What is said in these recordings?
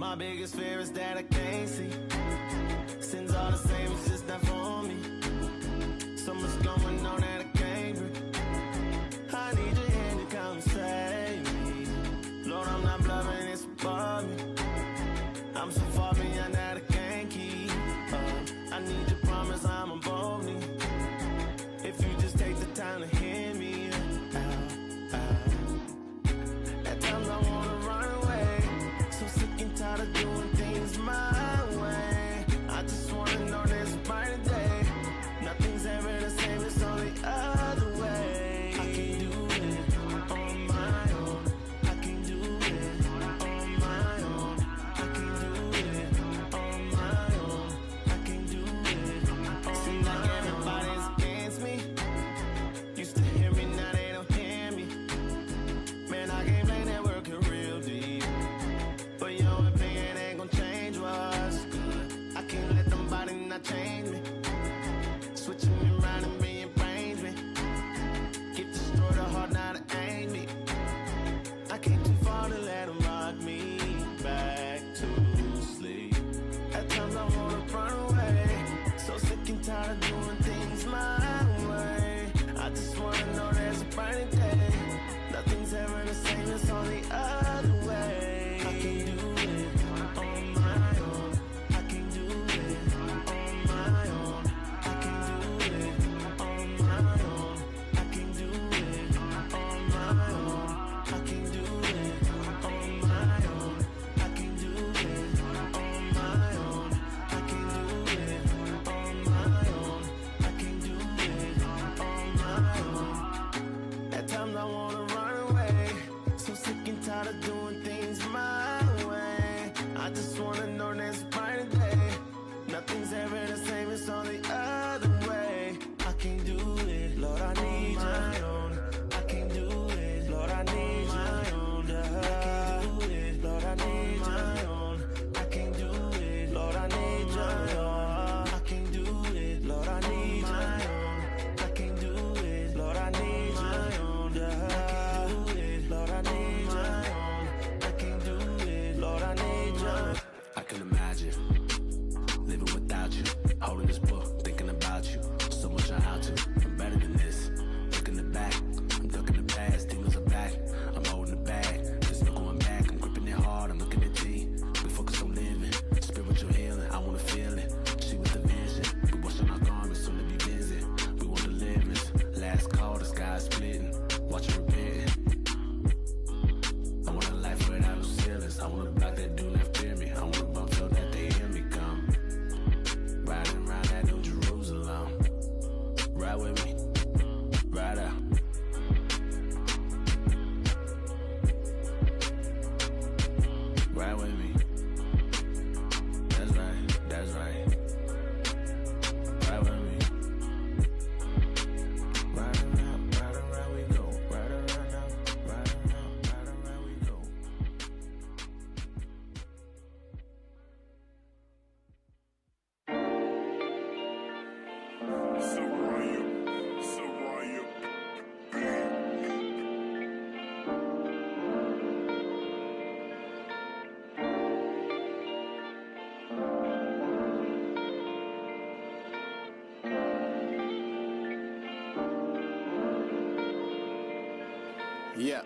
My biggest fear is that I can't see. Sin's all the same, it's just not for me. So much going on that I can't breathe. I need your hand to come save me. Lord, I'm not bluffing, it's above me. I'm so far beyond that I can't keep up. I need your promise, I'm above me. If you just take the time to hear me out. At times I wanna run away. So sick and tired of doing things my way. I just wanna know there's a brighter day. Nothing's ever the same, it's only other way. I can't do it on my own. I can't do it on my own. I can't do it on my own. I can't do it on my own. Seems like everybody's against me. Used to hear me, now they don't hear me. Man, I can't blame that working real deep. But your opinion ain't gon' change what's good. I can't let nobody not change me. Switching me around and rearrange me. Get destroyed the heart, now to ain't me. I came too far to let them rock me back to sleep. At times I wanna run away. So sick and tired of doing things my way. I just wanna know there's a brighter day. Nothing's ever the same, it's on the other way. I can't do it on my own. I can't do it on my own. I can't do it on my own. I can't do it on my own. I can't do it on my own. I can't do it on my own. I can't do it on my own. I can't do it on my own. At times I wanna run away. So sick and tired of doing things my way. I just wanna know there's a brighter day. Nothing's ever the same, it's on the other way. I can't do it, Lord, I need you. I can't do it, Lord, I need you. I can't do it, Lord, I need you. I can't do it, Lord, I need you. I can't do it, Lord, I need you. I can't do it, Lord, I need you. I can't do it, Lord, I need you. I can't do it, Lord, I need you. I can imagine living without you, holding this book, thinking about you. So much on how to. I'm better than this. Looking the back, I'm ducking the past. Demons are back. I'm holding it back. There's no going back. I'm gripping it hard. I'm looking at G. We focus on living, spiritual healing. I wanna feel it. She with the vision. We washing our garments soon to be busy. We want deliverance. Last call, the sky splitting. Watch it repenting. I want a life without no ceilings. I want a block that do not fear me. I want a bump so that they hear me come. Riding around that New Jerusalem. Ride with me. Ride out. Ride with me. That's right. That's right. Ride with me. Ride around we go. Ride around now. Ride around we go. Yeah,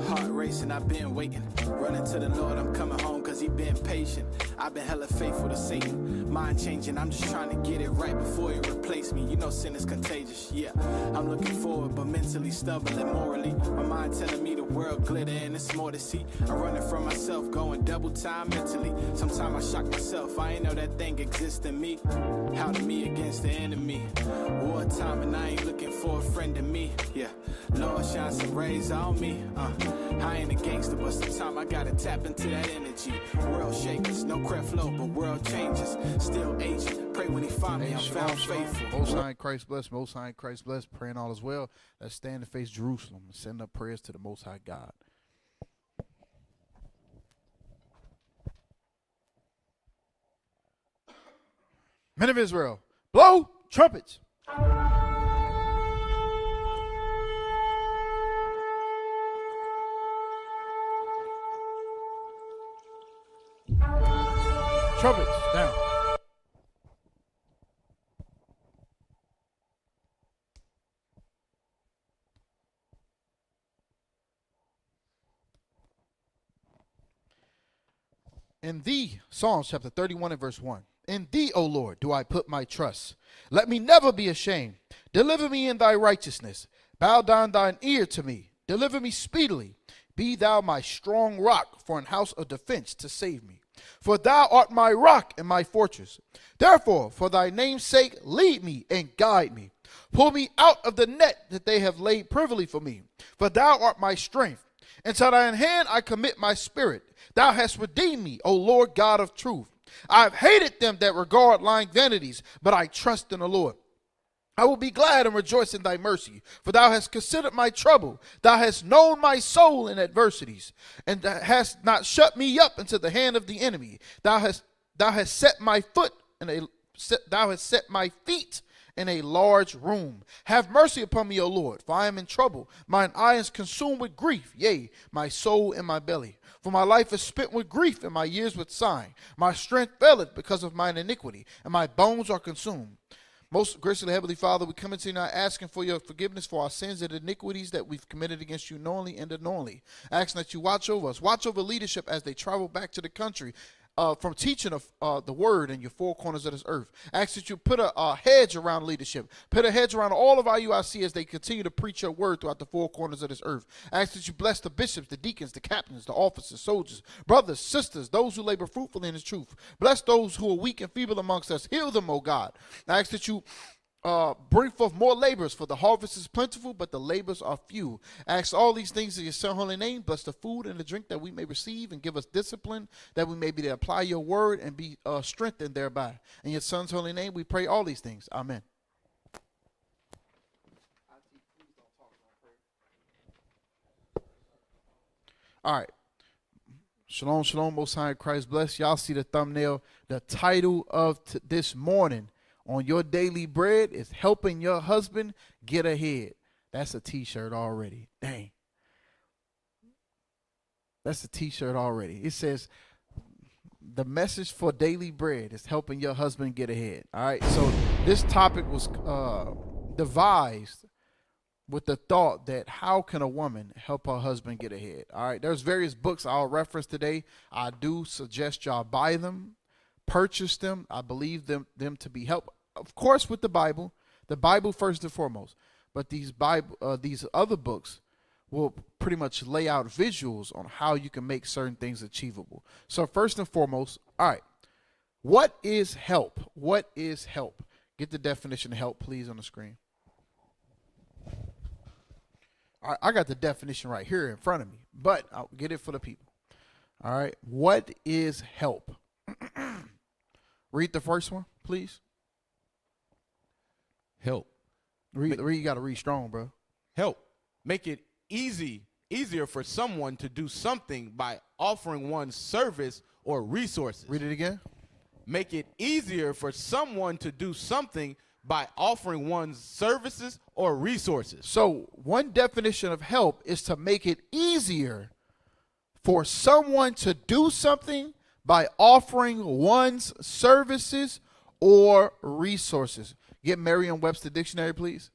heart racing, I've been waiting. Running to the Lord, I'm coming home cause he been patient. I've been hella faithful to Satan. Mind changing, I'm just trying to get it right before he replace me. You know sin is contagious, yeah. I'm looking forward, but mentally stumbling morally. My mind telling me the world glitter and it's more to see. I'm running from myself, going double time mentally. Sometimes I shock myself, I ain't know that thing exists in me. How to me against the enemy. Wartime and I ain't looking for a friend in me, yeah. Lord, shine some rays on me, I ain't a gangster, but sometimes I gotta tap into that energy. World shakers, no Creflo, but world changes. Still aging, pray when he find me, I'm found faithful. Most High in Christ bless, Most High in Christ bless, praying all is well. Let's stand and face Jerusalem and send up prayers to the Most High God. Men of Israel, blow trumpets. Trumpets down. In thee, Psalms chapter 31 and verse 1. In thee, O Lord, do I put my trust. Let me never be ashamed. Deliver me in thy righteousness. Bow down thine ear to me. Deliver me speedily. Be thou my strong rock for an house of defense to save me. For thou art my rock and my fortress. Therefore, for thy name's sake, lead me and guide me. Pull me out of the net that they have laid privily for me. For thou art my strength. Into thine hand I commit my spirit. Thou hast redeemed me, O Lord God of truth. I have hated them that regard lying vanities, but I trust in the Lord. I will be glad and rejoice in thy mercy, for thou hast considered my trouble. Thou hast known my soul in adversities, and hast not shut me up into the hand of the enemy. Thou hast set my feet in a large room. Have mercy upon me, O Lord, for I am in trouble. Mine eye is consumed with grief, yea, my soul in my belly. For my life is spent with grief, and my years with sighing. My strength faileth because of mine iniquity, and my bones are consumed. Most graciously Heavenly Father, we come into you now asking for your forgiveness for our sins and iniquities that we've committed against you knowingly and unknowingly. Asking that you watch over us, watch over leadership as they travel back to the country, from teaching of the word in your four corners of this earth. Ask that you put a hedge around leadership. Put a hedge around all of our IUIC as they continue to preach your word throughout the four corners of this earth. Ask that you bless the bishops, the deacons, the captains, the officers, soldiers, brothers, sisters, those who labor fruitfully in the truth. Bless those who are weak and feeble amongst us. Heal them, O God. I ask that you bring forth more laborers, for the harvest is plentiful, but the labors are few. Ask all these things in your Son's holy name. Bless the food and the drink that we may receive, and give us discipline that we may be able to apply your word and be strengthened thereby. In your Son's holy name, we pray all these things. Amen. All right. Shalom, shalom, most high Christ bless. Y'all see the thumbnail. The title of this morning on your daily bread is helping your husband get ahead. That's a t-shirt already. Dang. That's a t-shirt already. It says the message for daily bread is helping your husband get ahead. All right. So this topic was devised with the thought that how can a woman help her husband get ahead? All right. There's various books I'll reference today. I do suggest y'all buy them. Purchase them. I believe them to be help, of course, with the Bible first and foremost. But these other books will pretty much lay out visuals on how you can make certain things achievable. So first and foremost, all right, what is help? What is help? Get the definition of help, please, on the screen. All right, I got the definition right here in front of me, but I'll get it for the people. All right, what is help? Read the first one, please. Help. Read. You got to read strong, bro. Help. Make it easier for someone to do something by offering one's service or resources. Read it again. Make it easier for someone to do something by offering one's services or resources. So one definition of help is to make it easier for someone to do something by offering one's services or resources. Get Merriam-Webster dictionary, please.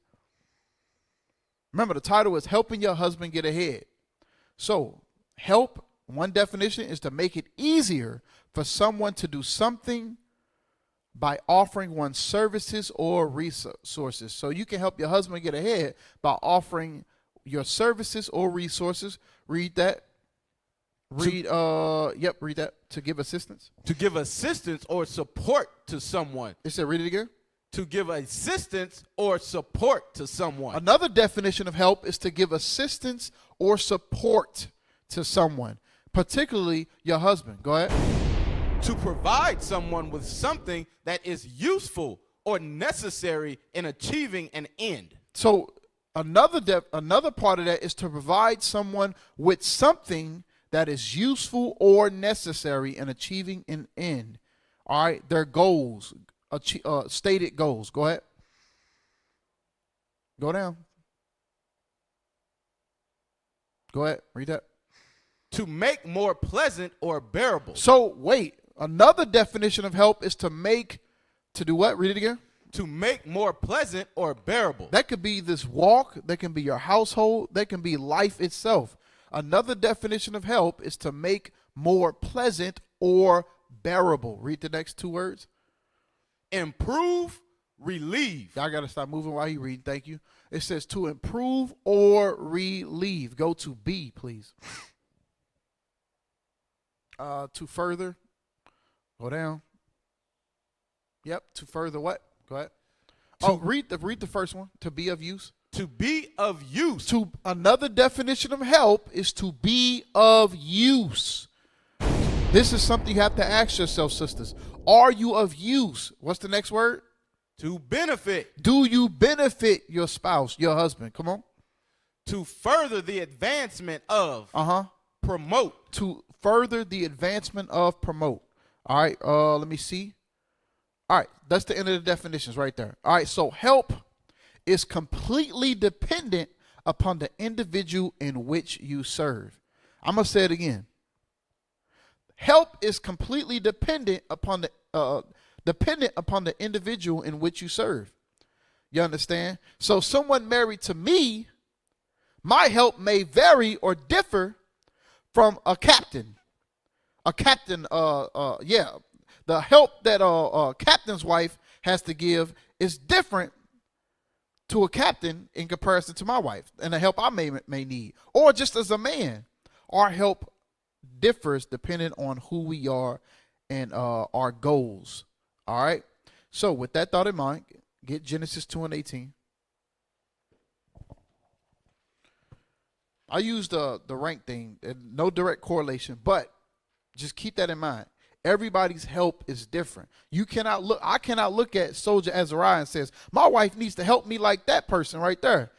Remember, the title is Helping Your Husband Get Ahead. So help, one definition, is to make it easier for someone to do something by offering one's services or resources. So you can help your husband get ahead by offering your services or resources. Read that. Read that. To give assistance. To give assistance or support to someone. It said, read it again. To give assistance or support to someone. Another definition of help is to give assistance or support to someone, particularly your husband. Go ahead. To provide someone with something that is useful or necessary in achieving an end. So another part of that is to provide someone with something that is useful or necessary in achieving an end. All right, their goals, stated goals. Go ahead. Go down. Go ahead. Read that. To make more pleasant or bearable. So wait, Another definition of help is to do what? Read it again. To make more pleasant or bearable. That could be this walk. That can be your household. That can be life itself. Another definition of help is to make more pleasant or bearable. Read the next two words. Improve, relieve. Y'all got to stop moving while you read. Thank you. It says to improve or relieve. Go to B, please. To further. Go down. Yep. To further what? Go ahead. Read the first one. To be of use. To be of use. To another definition of help is to be of use. This is something you have to ask yourself, sisters. Are you of use? What's the next word? To benefit. Do you benefit your spouse, your husband? Come on. To further the advancement of. Promote. To further the advancement of promote. All right. Let me see. All right. That's the end of the definitions right there. All right. So help is completely dependent upon the individual in which you serve. I'm going to say it again. Help is completely dependent upon the individual in which you serve. You understand? So someone married to me, my help may vary or differ from a captain. A captain, the help that a captain's wife has to give is different to a captain in comparison to my wife and the help I may need. Or just as a man, our help differs depending on who we are and our goals. All right. So with that thought in mind, get Genesis 2:18. I used the rank thing, no direct correlation, but just keep that in mind. Everybody's help is different. I cannot look at Soldier Azariah and says, my wife needs to help me like that person right there.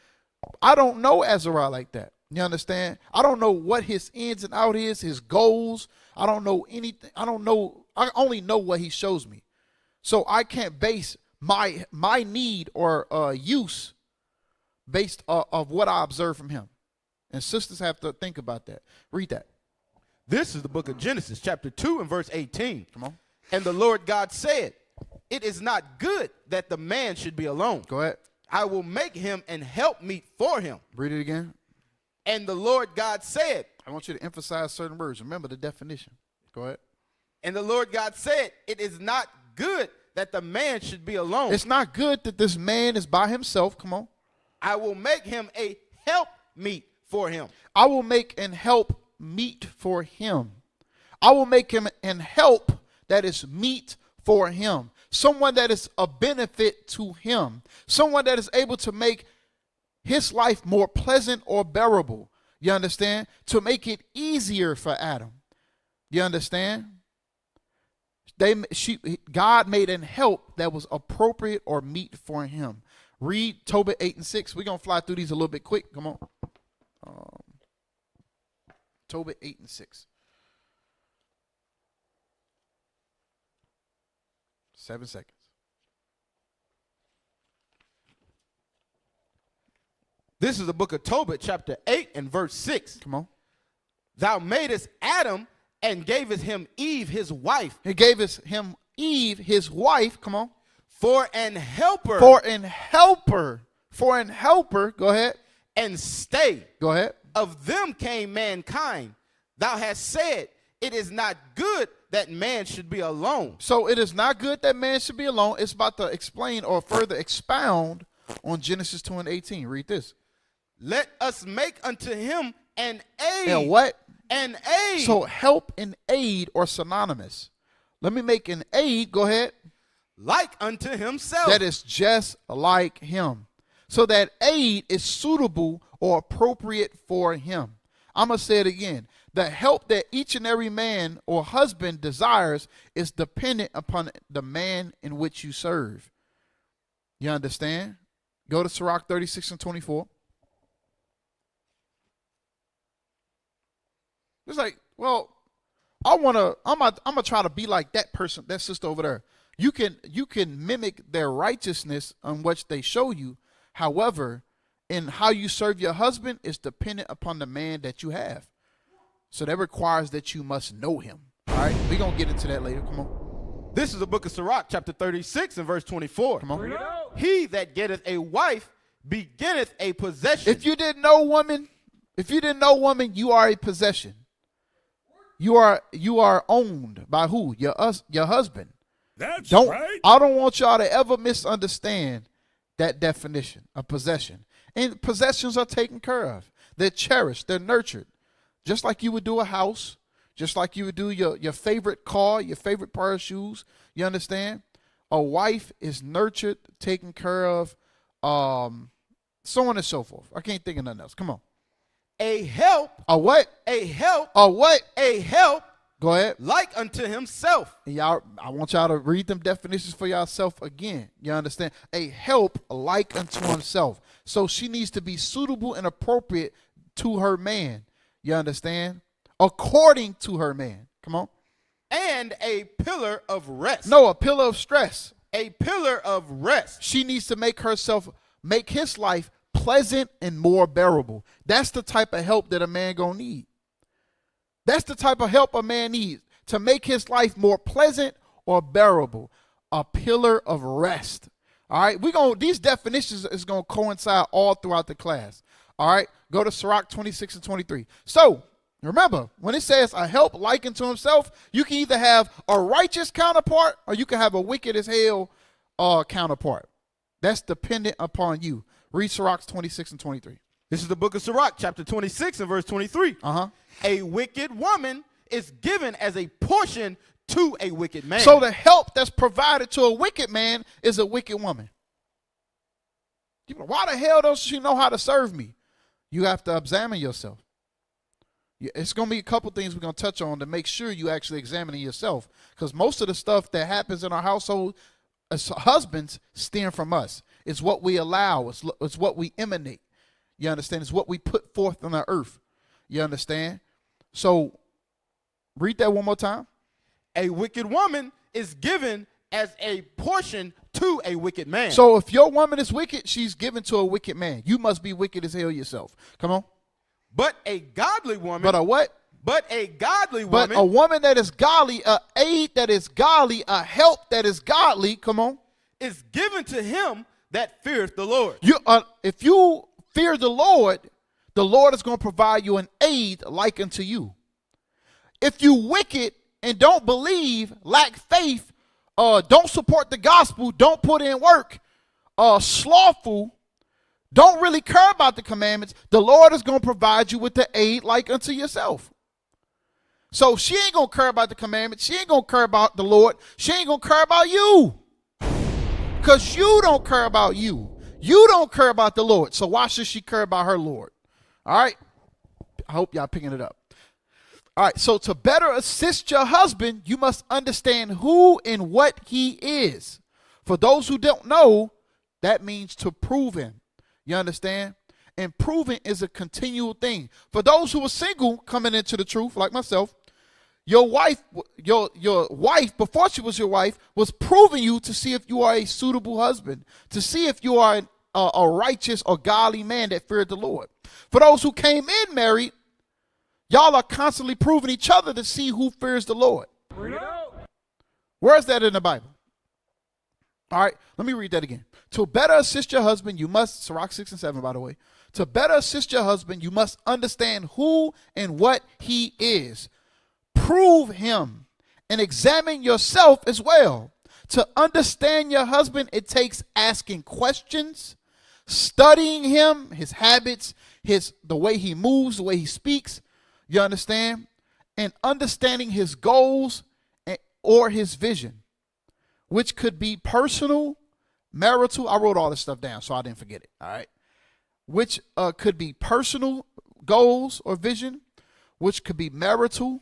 I don't know Azariah like that. You understand? I don't know what his ins and outs is, his goals. I don't know anything. I only know what he shows me. So I can't base my need or use based of what I observe from him. And sisters have to think about that. Read that. This is the book of Genesis, chapter 2 and verse 18. Come on. And the Lord God said, it is not good that the man should be alone. Go ahead. I will make him an helpmeet for him. Read it again. And the Lord God said. I want you to emphasize certain words. Remember the definition. Go ahead. And the Lord God said, it is not good that the man should be alone. It's not good that this man is by himself. Come on. I will make him a helpmeet for him. I will make an help meet for him. I will make him an help that is meet for him. Someone that is a benefit to him. Someone that is able to make his life more pleasant or bearable. You understand? To make it easier for Adam. You understand? God made an help that was appropriate or meet for him. Read Tobit 8 and 6. We're going to fly through these a little bit quick. Come on. Tobit 8 and 6. 7 seconds. This is the book of Tobit, chapter 8 and verse 6. Come on. Thou madest Adam and gavest him Eve, his wife. He gave him Eve, his wife. Come on. For an helper. For an helper. For an helper. Go ahead. And stay. Go ahead. Of them came mankind. Thou hast said, it is not good that man should be alone. So it is not good that man should be alone. It's about to explain or further expound on Genesis 2 and 18. Read this. Let us make unto him an aid. And what? An aid. So help and aid are synonymous. Let me make an aid. Go ahead. Like unto himself. That is just like him. So that aid is suitable or appropriate for him. I'm going to say it again. The help that each and every man or husband desires is dependent upon the man in which you serve. You understand? Go to Sirach 36 and 24. It's like, well, I'm gonna try to be like that person, that sister over there. You can mimic their righteousness on which they show you. However, in how you serve your husband is dependent upon the man that you have. So that requires that you must know him. All right, we're going to get into that later. Come on. This is the book of Sirach, chapter 36 and verse 24. Come on. He that getteth a wife beginneth a possession. If you didn't know, woman, you are a possession. You are owned by who? Your husband. That's Don't right. I don't want y'all to ever misunderstand that definition of possession. And possessions are taken care of. They're cherished. They're nurtured. Just like you would do a house, just like you would do your favorite car, your favorite pair of shoes. You understand? A wife is nurtured, taken care of, so on and so forth. I can't think of nothing else. Come on. A help. A what? A help. A what? A help. Go ahead. Like unto himself. And y'all, I want y'all to read them definitions for yourself again. You understand? A help like unto himself. So she needs to be suitable and appropriate to her man. You understand? According to her man. Come on. And a pillar of rest. No, a pillar of stress. A pillar of rest. She needs to make his life pleasant and more bearable. That's the type of help that a man gonna need. That's the type of help a man needs to make his life more pleasant or bearable. A pillar of rest. All right, these definitions is gonna coincide all throughout the class. All right, go to Sirach 26 and 23. So remember, when it says a help like unto himself, you can either have a righteous counterpart or you can have a wicked as hell counterpart. That's dependent upon you. Read Sirach 26 and 23. This is the book of Sirach, chapter 26 and verse 23. A wicked woman is given as a portion to a wicked man. So the help that's provided to a wicked man is a wicked woman. Why the hell doesn't she know how to serve me? You have to examine yourself. It's going to be a couple things we're going to touch on to make sure you actually examine yourself. Because most of the stuff that happens in our household as husbands stem from us. It's what we allow. It's what we emanate. You understand? It's what we put forth on the earth. You understand? So read that one more time. A wicked woman is given as a portion to a wicked man. So if your woman is wicked, she's given to a wicked man. You must be wicked as hell yourself. Come on. But a godly woman. But a what? But a godly woman. But a woman that is godly, a aid that is godly, a help that is godly. Come on. Is given to him that feareth the Lord. If you fear the Lord is going to provide you an aid like unto you. If you wicked and don't believe, lack faith, don't support the gospel, don't put in work, slothful, don't really care about the commandments, the Lord is going to provide you with the aid like unto yourself. So she ain't going to care about the commandments. She ain't going to care about the Lord. She ain't going to care about you. Because you don't care about you. You don't care about the Lord. So why should she care about her Lord? All right. I hope y'all picking it up. All right. So to better assist your husband, you must understand who and what he is. For those who don't know, that means to prove him. You understand? And proving is a continual thing. For those who are single coming into the truth, like myself, your wife, before she was your wife, was proving you to see if you are a suitable husband, to see if you are a righteous or godly man that feared the Lord. For those who came in married, y'all are constantly proving each other to see who fears the Lord. Where is that in the Bible? All right, let me read that again. To better assist your husband, you must, Sirach 6 and 7, by the way. To better assist your husband, you must understand who and what he is. Prove him and examine yourself as well. To understand your husband, it takes asking questions, studying him, his habits, the way he moves, the way he speaks. You understand? And understanding his goals or his vision, which could be personal, marital. I wrote all this stuff down so I didn't forget it. All right. Which could be personal goals or vision, which could be marital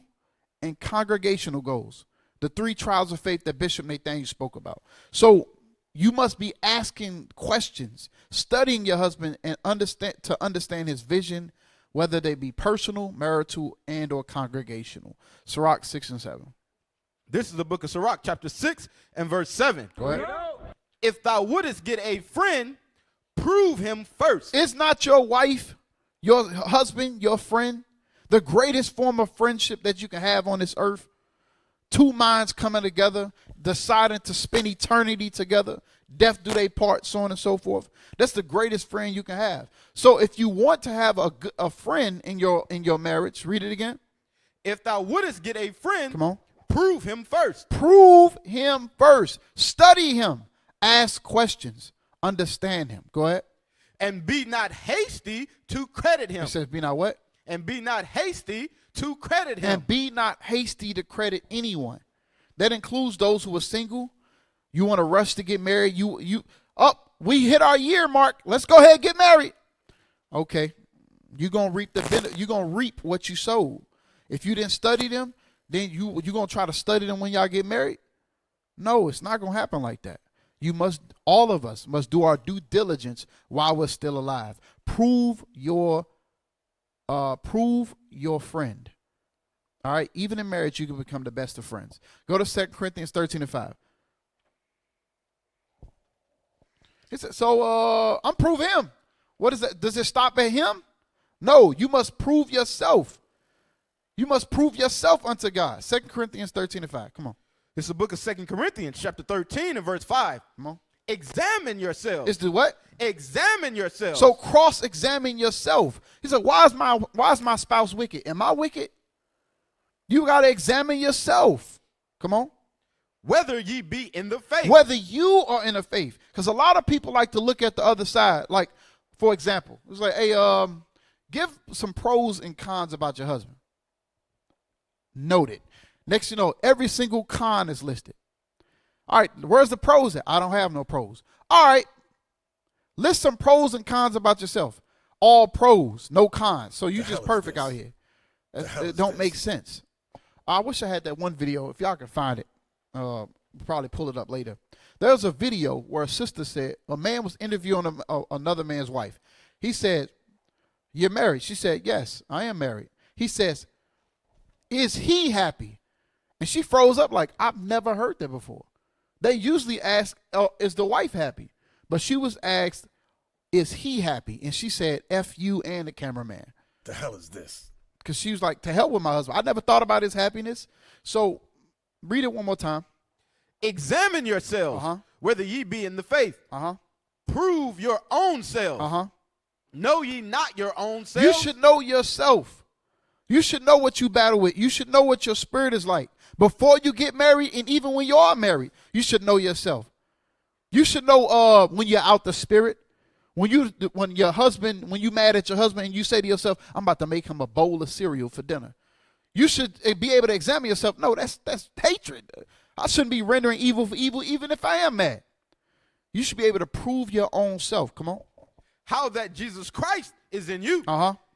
and congregational goals. The 3 trials of faith that Bishop Nathaniel spoke about. So you must be asking questions, studying your husband and understand his vision, whether they be personal, marital, and or congregational. Sirach 6 and 7. This is the book of Sirach, chapter 6 and verse 7. Go ahead. If thou wouldest get a friend, prove him first. Is not your wife, your husband, your friend, the greatest form of friendship that you can have on this earth? Two minds coming together, deciding to spend eternity together. Death do they part, so on and so forth. That's the greatest friend you can have. So if you want to have a friend in your marriage, read it again. If thou wouldest get a friend, Come on. prove him first. Prove him first. Study him. Ask questions. Understand him. Go ahead. And be not hasty to credit him. It says, be not what? And be not hasty to credit him. And be not hasty to credit anyone. That includes those who are single. You want to rush to get married. We hit our year mark. Let's go ahead and get married. Okay. You're going to reap what you sowed. If you didn't study them, then you're going to try to study them when y'all get married? No, it's not going to happen like that. All of us must do our due diligence while we're still alive. Prove your friend. All right. Even in marriage, you can become the best of friends. Go to 2 Corinthians 13:5. It says, so I'm prove him. What is that? Does it stop at him? No, you must prove yourself. You must prove yourself unto God. 2 Corinthians 13:5. Come on. It's the book of 2 Corinthians, chapter 13 and verse 5. Come on. Examine yourselves. It's the what? Examine yourselves. So cross-examine yourself. He said, why is my spouse wicked? Am I wicked? You got to examine yourself. Come on. Whether ye be in the faith. Whether you are in the faith. Because a lot of people like to look at the other side. Like, for example, it's like, hey, give some pros and cons about your husband. Noted. Next you know, every single con is listed. All right, where's the pros at? I don't have no pros. All right, list some pros and cons about yourself. All pros, no cons. So you just perfect out here. It don't make sense. I wish I had that one video. If y'all can find it, probably pull it up later. There's a video where a sister said, a man was interviewing another man's wife. He said, you're married? She said, yes, I am married. He says, is he happy? And she froze up like, I've never heard that before. They usually ask, is the wife happy? But she was asked, is he happy? And she said, F you and the cameraman. The hell is this? Because she was like, to hell with my husband. I never thought about his happiness. So read it one more time. Examine yourselves, whether ye be in the faith. Prove your own selves. Know ye not your own selves? You should know yourself. You should know what you battle with. You should know what your spirit is like. Before you get married, and even when you are married, you should know yourself. You should know when you're out the spirit. When you mad at your husband and you say to yourself, I'm about to make him a bowl of cereal for dinner. You should be able to examine yourself. No, that's hatred. I shouldn't be rendering evil for evil even if I am mad. You should be able to prove your own self. Come on. How that Jesus Christ is in you.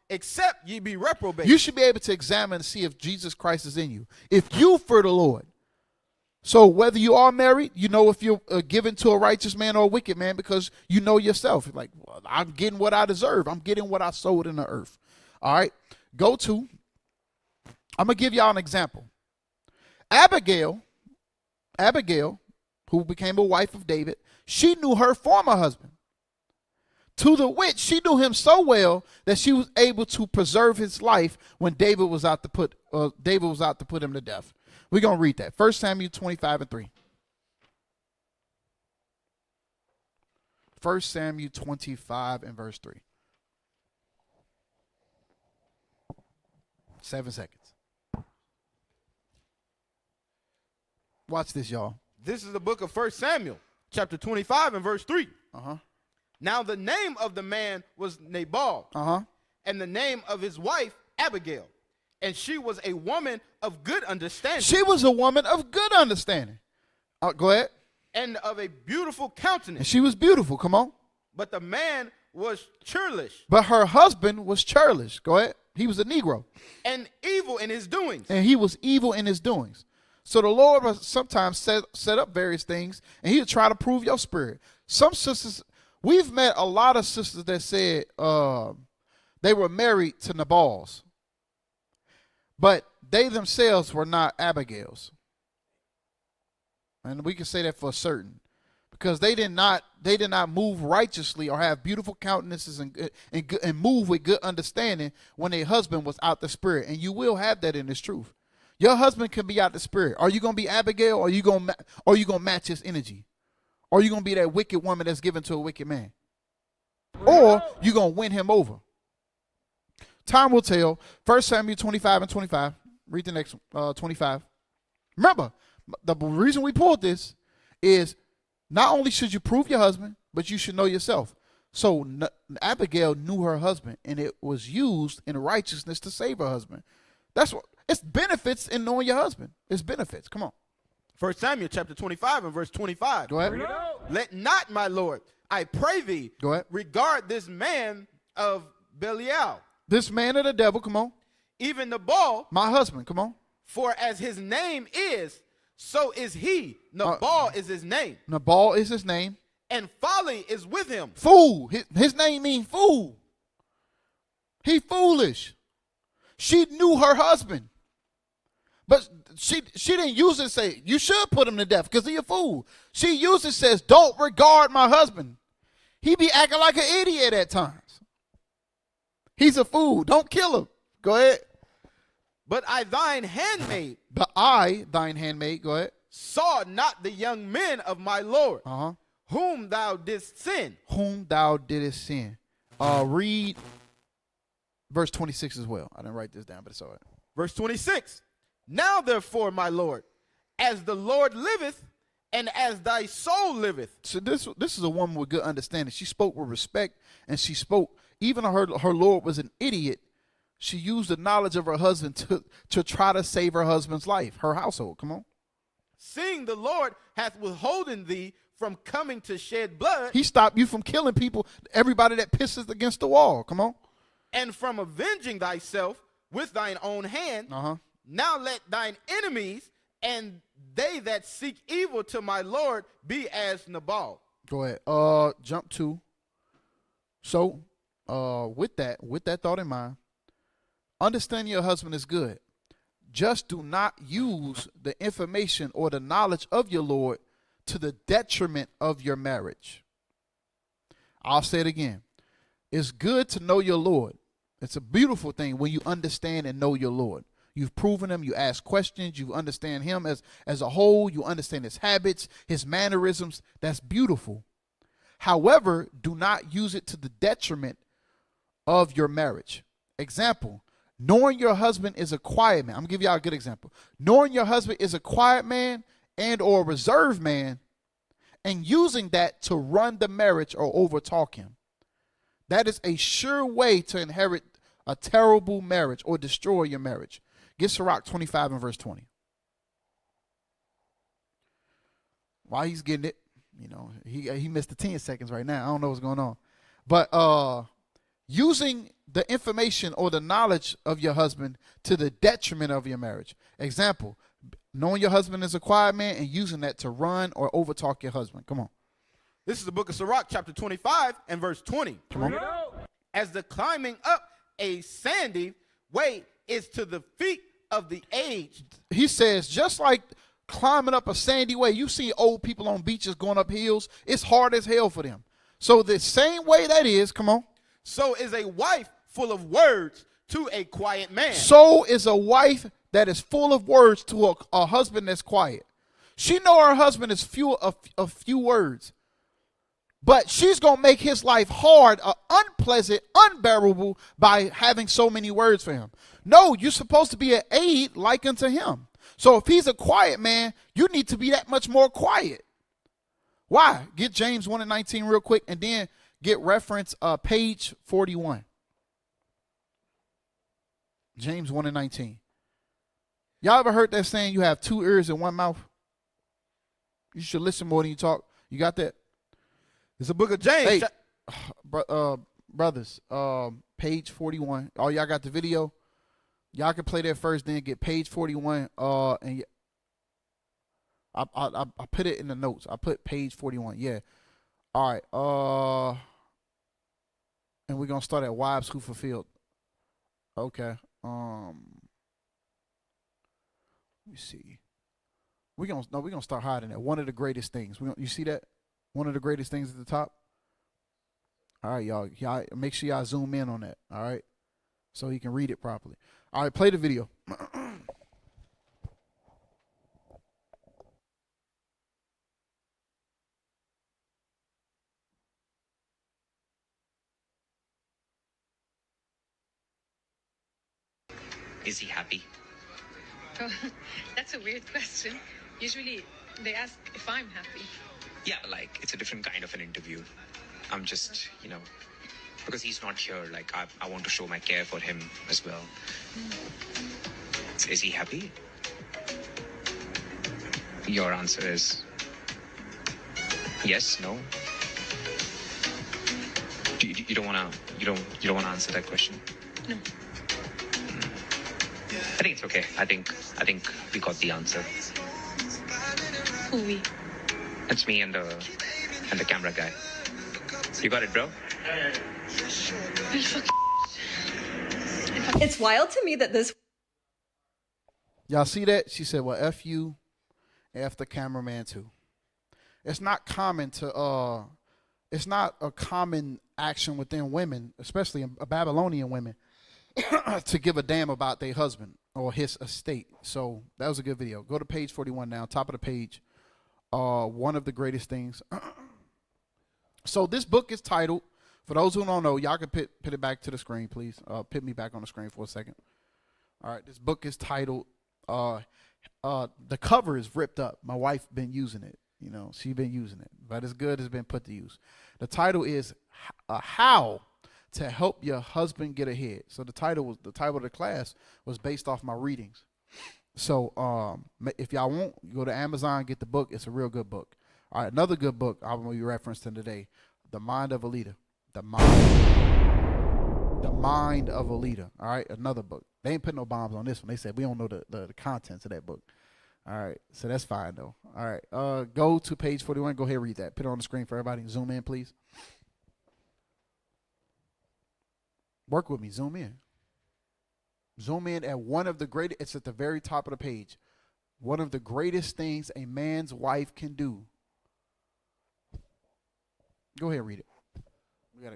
Except ye be reprobate. You should be able to examine and see if Jesus Christ is in you. If you fear the Lord. So whether you are married, you know if you're given to a righteous man or a wicked man because you know yourself. You're like, well, I'm getting what I deserve. I'm getting what I sowed in the earth. All right. I'm going to give y'all an example. Abigail, who became a wife of David, she knew her former husband. To the which she knew him so well that she was able to preserve his life when David was out to put him to death. We're going to read that. 1 Samuel 25:3. 1 Samuel 25 and verse 3. 7 seconds. Watch this, y'all. This is the book of 1 Samuel, chapter 25 and verse 3. Now the name of the man was Nabal, and the name of his wife Abigail, and she was a woman of good understanding. She was a woman of good understanding. Go ahead. And of a beautiful countenance. And she was beautiful. Come on. But the man was churlish. But her husband was churlish. Go ahead. He was a Negro. And evil in his doings. And he was evil in his doings. So the Lord will sometimes set up various things, and he'll try to prove your spirit. Some sisters, we've met a lot of sisters that said they were married to Nabals, but they themselves were not Abigails. And we can say that for certain, because they did not move righteously or have beautiful countenances and move with good understanding when their husband was out the spirit. And you will have that in this truth. Your husband can be out the spirit. Are you going to be Abigail, or are you going to match his energy? Or are you going to be that wicked woman that's given to a wicked man? Or you going to win him over? Time will tell. 1 Samuel 25 and 25. Read the next 25. Remember, the reason we pulled this is not only should you prove your husband, but you should know yourself. So Abigail knew her husband, and it was used in righteousness to save her husband. That's what it's benefits in knowing your husband. It's benefits. Come on. 1 Samuel chapter 25 and verse 25. Go ahead. Let not, my Lord, I pray thee, Go ahead. regard this man of Belial, This man of the devil, come on. even Nabal, My husband, come on. for as his name is, so is he. Nabal is his name, Nabal is his name. and folly is with him. Fool. His name means fool. He foolish. She knew her husband. But she didn't use it and say, you should put him to death because he a fool. She used it, says, don't regard my husband. He be acting like an idiot at times. He's a fool. Don't kill him. Go ahead. But I, thine handmaid, But I, thine handmaid, go ahead. saw not the young men of my Lord, Uh-huh. whom thou didst sin. Whom thou didst sin. Read verse 26 as well. I didn't write this down, but it's all right. Verse 26. Now therefore, my Lord, as the Lord liveth, and as thy soul liveth. So this is a woman with good understanding. She spoke with respect, and she spoke, even though her Lord was an idiot, she used the knowledge of her husband to try to save her husband's life, her household. Come on. Seeing the Lord hath withholden thee from coming to shed blood, He stopped you from killing people, everybody that pisses against the wall. Come on. and from avenging thyself with thine own hand. Uh-huh. Now let thine enemies and they that seek evil to my Lord be as Nabal. Go ahead. Jump to. So, with that thought in mind, understanding your husband is good. Just do not use the information or the knowledge of your Lord to the detriment of your marriage. I'll say it again. It's good to know your Lord. It's a beautiful thing when you understand and know your Lord. You've proven him. You ask questions. You understand him as a whole. You understand his habits, his mannerisms. That's beautiful. However, do not use it to the detriment of your marriage. Example, knowing your husband is a quiet man. I'm going to give y'all a good example. Knowing your husband is a quiet man and or a reserved man and using that to run the marriage or overtalk him. That is a sure way to inherit a terrible marriage or destroy your marriage. Get Sirach 25 and verse 20. While he's getting it, you know, he missed the 10 seconds right now. I don't know what's going on. But using the information or the knowledge of your husband to the detriment of your marriage. Example, knowing your husband is a quiet man and using that to run or overtalk your husband. Come on. This is the book of Sirach, chapter 25 and verse 20. Come on. As the climbing up a sandy way is to the feet of the aged. He says, just like climbing up a sandy way, you see old people on beaches going up hills. It's hard as hell for them. So the same way that is, come on. So is a wife full of words to a quiet man. So is a wife that is full of words to a husband that's quiet. She know her husband is a few words. But she's going to make his life hard, unpleasant, unbearable by having so many words for him. No, you're supposed to be an aid like unto him. So if he's a quiet man, you need to be that much more quiet. Why? Get James 1 and 19 real quick and then get reference page 41. James 1 and 19. Y'all ever heard that saying you have two ears and one mouth? You should listen more than you talk. You got that? It's a book of James. Hey, brothers, page 41. Oh, y'all got the video? Y'all can play that first, then get page 41. And I put it in the notes. I put page 41. Yeah. All right. And we're gonna start at wives who fulfilled. Okay. Let me see. We're gonna start hiding it. One of the greatest things. You see that? One of the greatest things at the top. All right, y'all make sure y'all zoom in on that. All right, so he can read it properly. All right, play the video. Is he happy? Oh, that's a weird question. Usually they ask if I'm happy. Yeah, like, it's a different kind of an interview. I'm just, because he's not here, like, I want to show my care for him as well. Is he happy? Your answer is yes, no? You don't wanna answer that question? No. I think it's okay. I think we got the answer. Who we? It's me and the camera guy. You got it, bro? It's wild to me that this. Y'all see that? She said, well, F you, F the cameraman too. It's not common to, it's not a common action within women, especially in Babylonian women, to give a damn about their husband or his estate. So that was a good video. Go to page 41 now, top of the page. One of the greatest things. So this book is titled, for those who don't know, y'all can put it back to the screen, please. Put me back on the screen for a second. All right, this book is titled, the cover is ripped up. My wife been using it. She been using it, but it's good. It's been put to use. The title is How to Help Your Husband Get Ahead. So the title of the class was based off my readings. So if y'all want, go to Amazon, get the book. It's a real good book. All right, another good book I'm going to be referencing today, The Mind of a Leader. The Mind of a Leader. All right, another book. They ain't put no bombs on this one. They said we don't know the contents of that book. All right, so that's fine, though. All right, go to page 41. Go ahead and read that. Put it on the screen for everybody. Zoom in, please. Work with me. Zoom in. Zoom in at one of the greatest. It's at the very top of the page. One of the greatest things a man's wife can do. Go ahead and read it.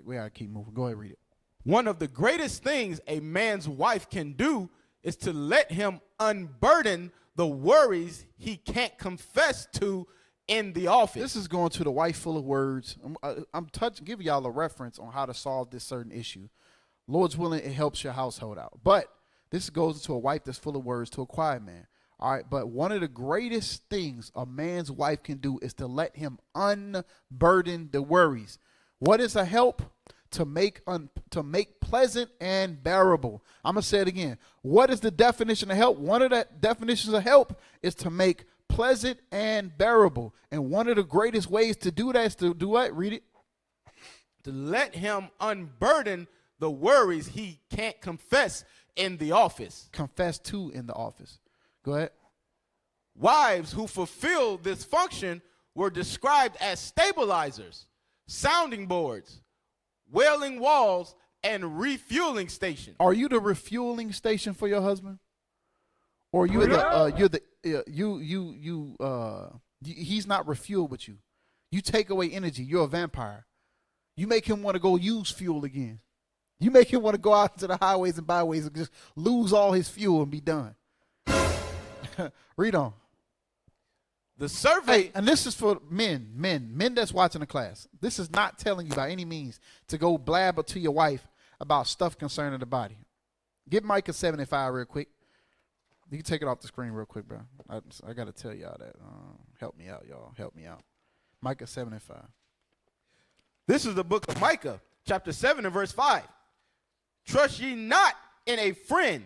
We gotta keep moving. Go ahead and read it. One of the greatest things a man's wife can do is to let him unburden the worries he can't confess to in the office. This is going to the wife full of words. I'm giving y'all a reference on how to solve this certain issue. Lord's willing, it helps your household out. But this goes into a wife that's full of words to a quiet man. All right, but one of the greatest things a man's wife can do is to let him unburden the worries. What is a help? To make pleasant and bearable. I'm going to say it again. What is the definition of help? One of the definitions of help is to make pleasant and bearable. And one of the greatest ways to do that is to do what? Read it. To let him unburden the worries he can't confess in the office. Confess to in the office. Go ahead. Wives who fulfill this function were described as stabilizers, sounding boards, wailing walls, and refueling stations. Are you the refueling station for your husband? Or he's not refueled with you. You take away energy. You're a vampire. You make him want to go use fuel again. You make him want to go out to the highways and byways and just lose all his fuel and be done. Read on. The survey. Hey, and this is for men that's watching the class. This is not telling you by any means to go blab to your wife about stuff concerning the body. Get Micah 75 real quick. You can take it off the screen real quick, bro. I got to tell y'all that. Help me out, y'all. Help me out. Micah 75. This is the book of Micah, chapter 7 and verse 5. Trust ye not in a friend.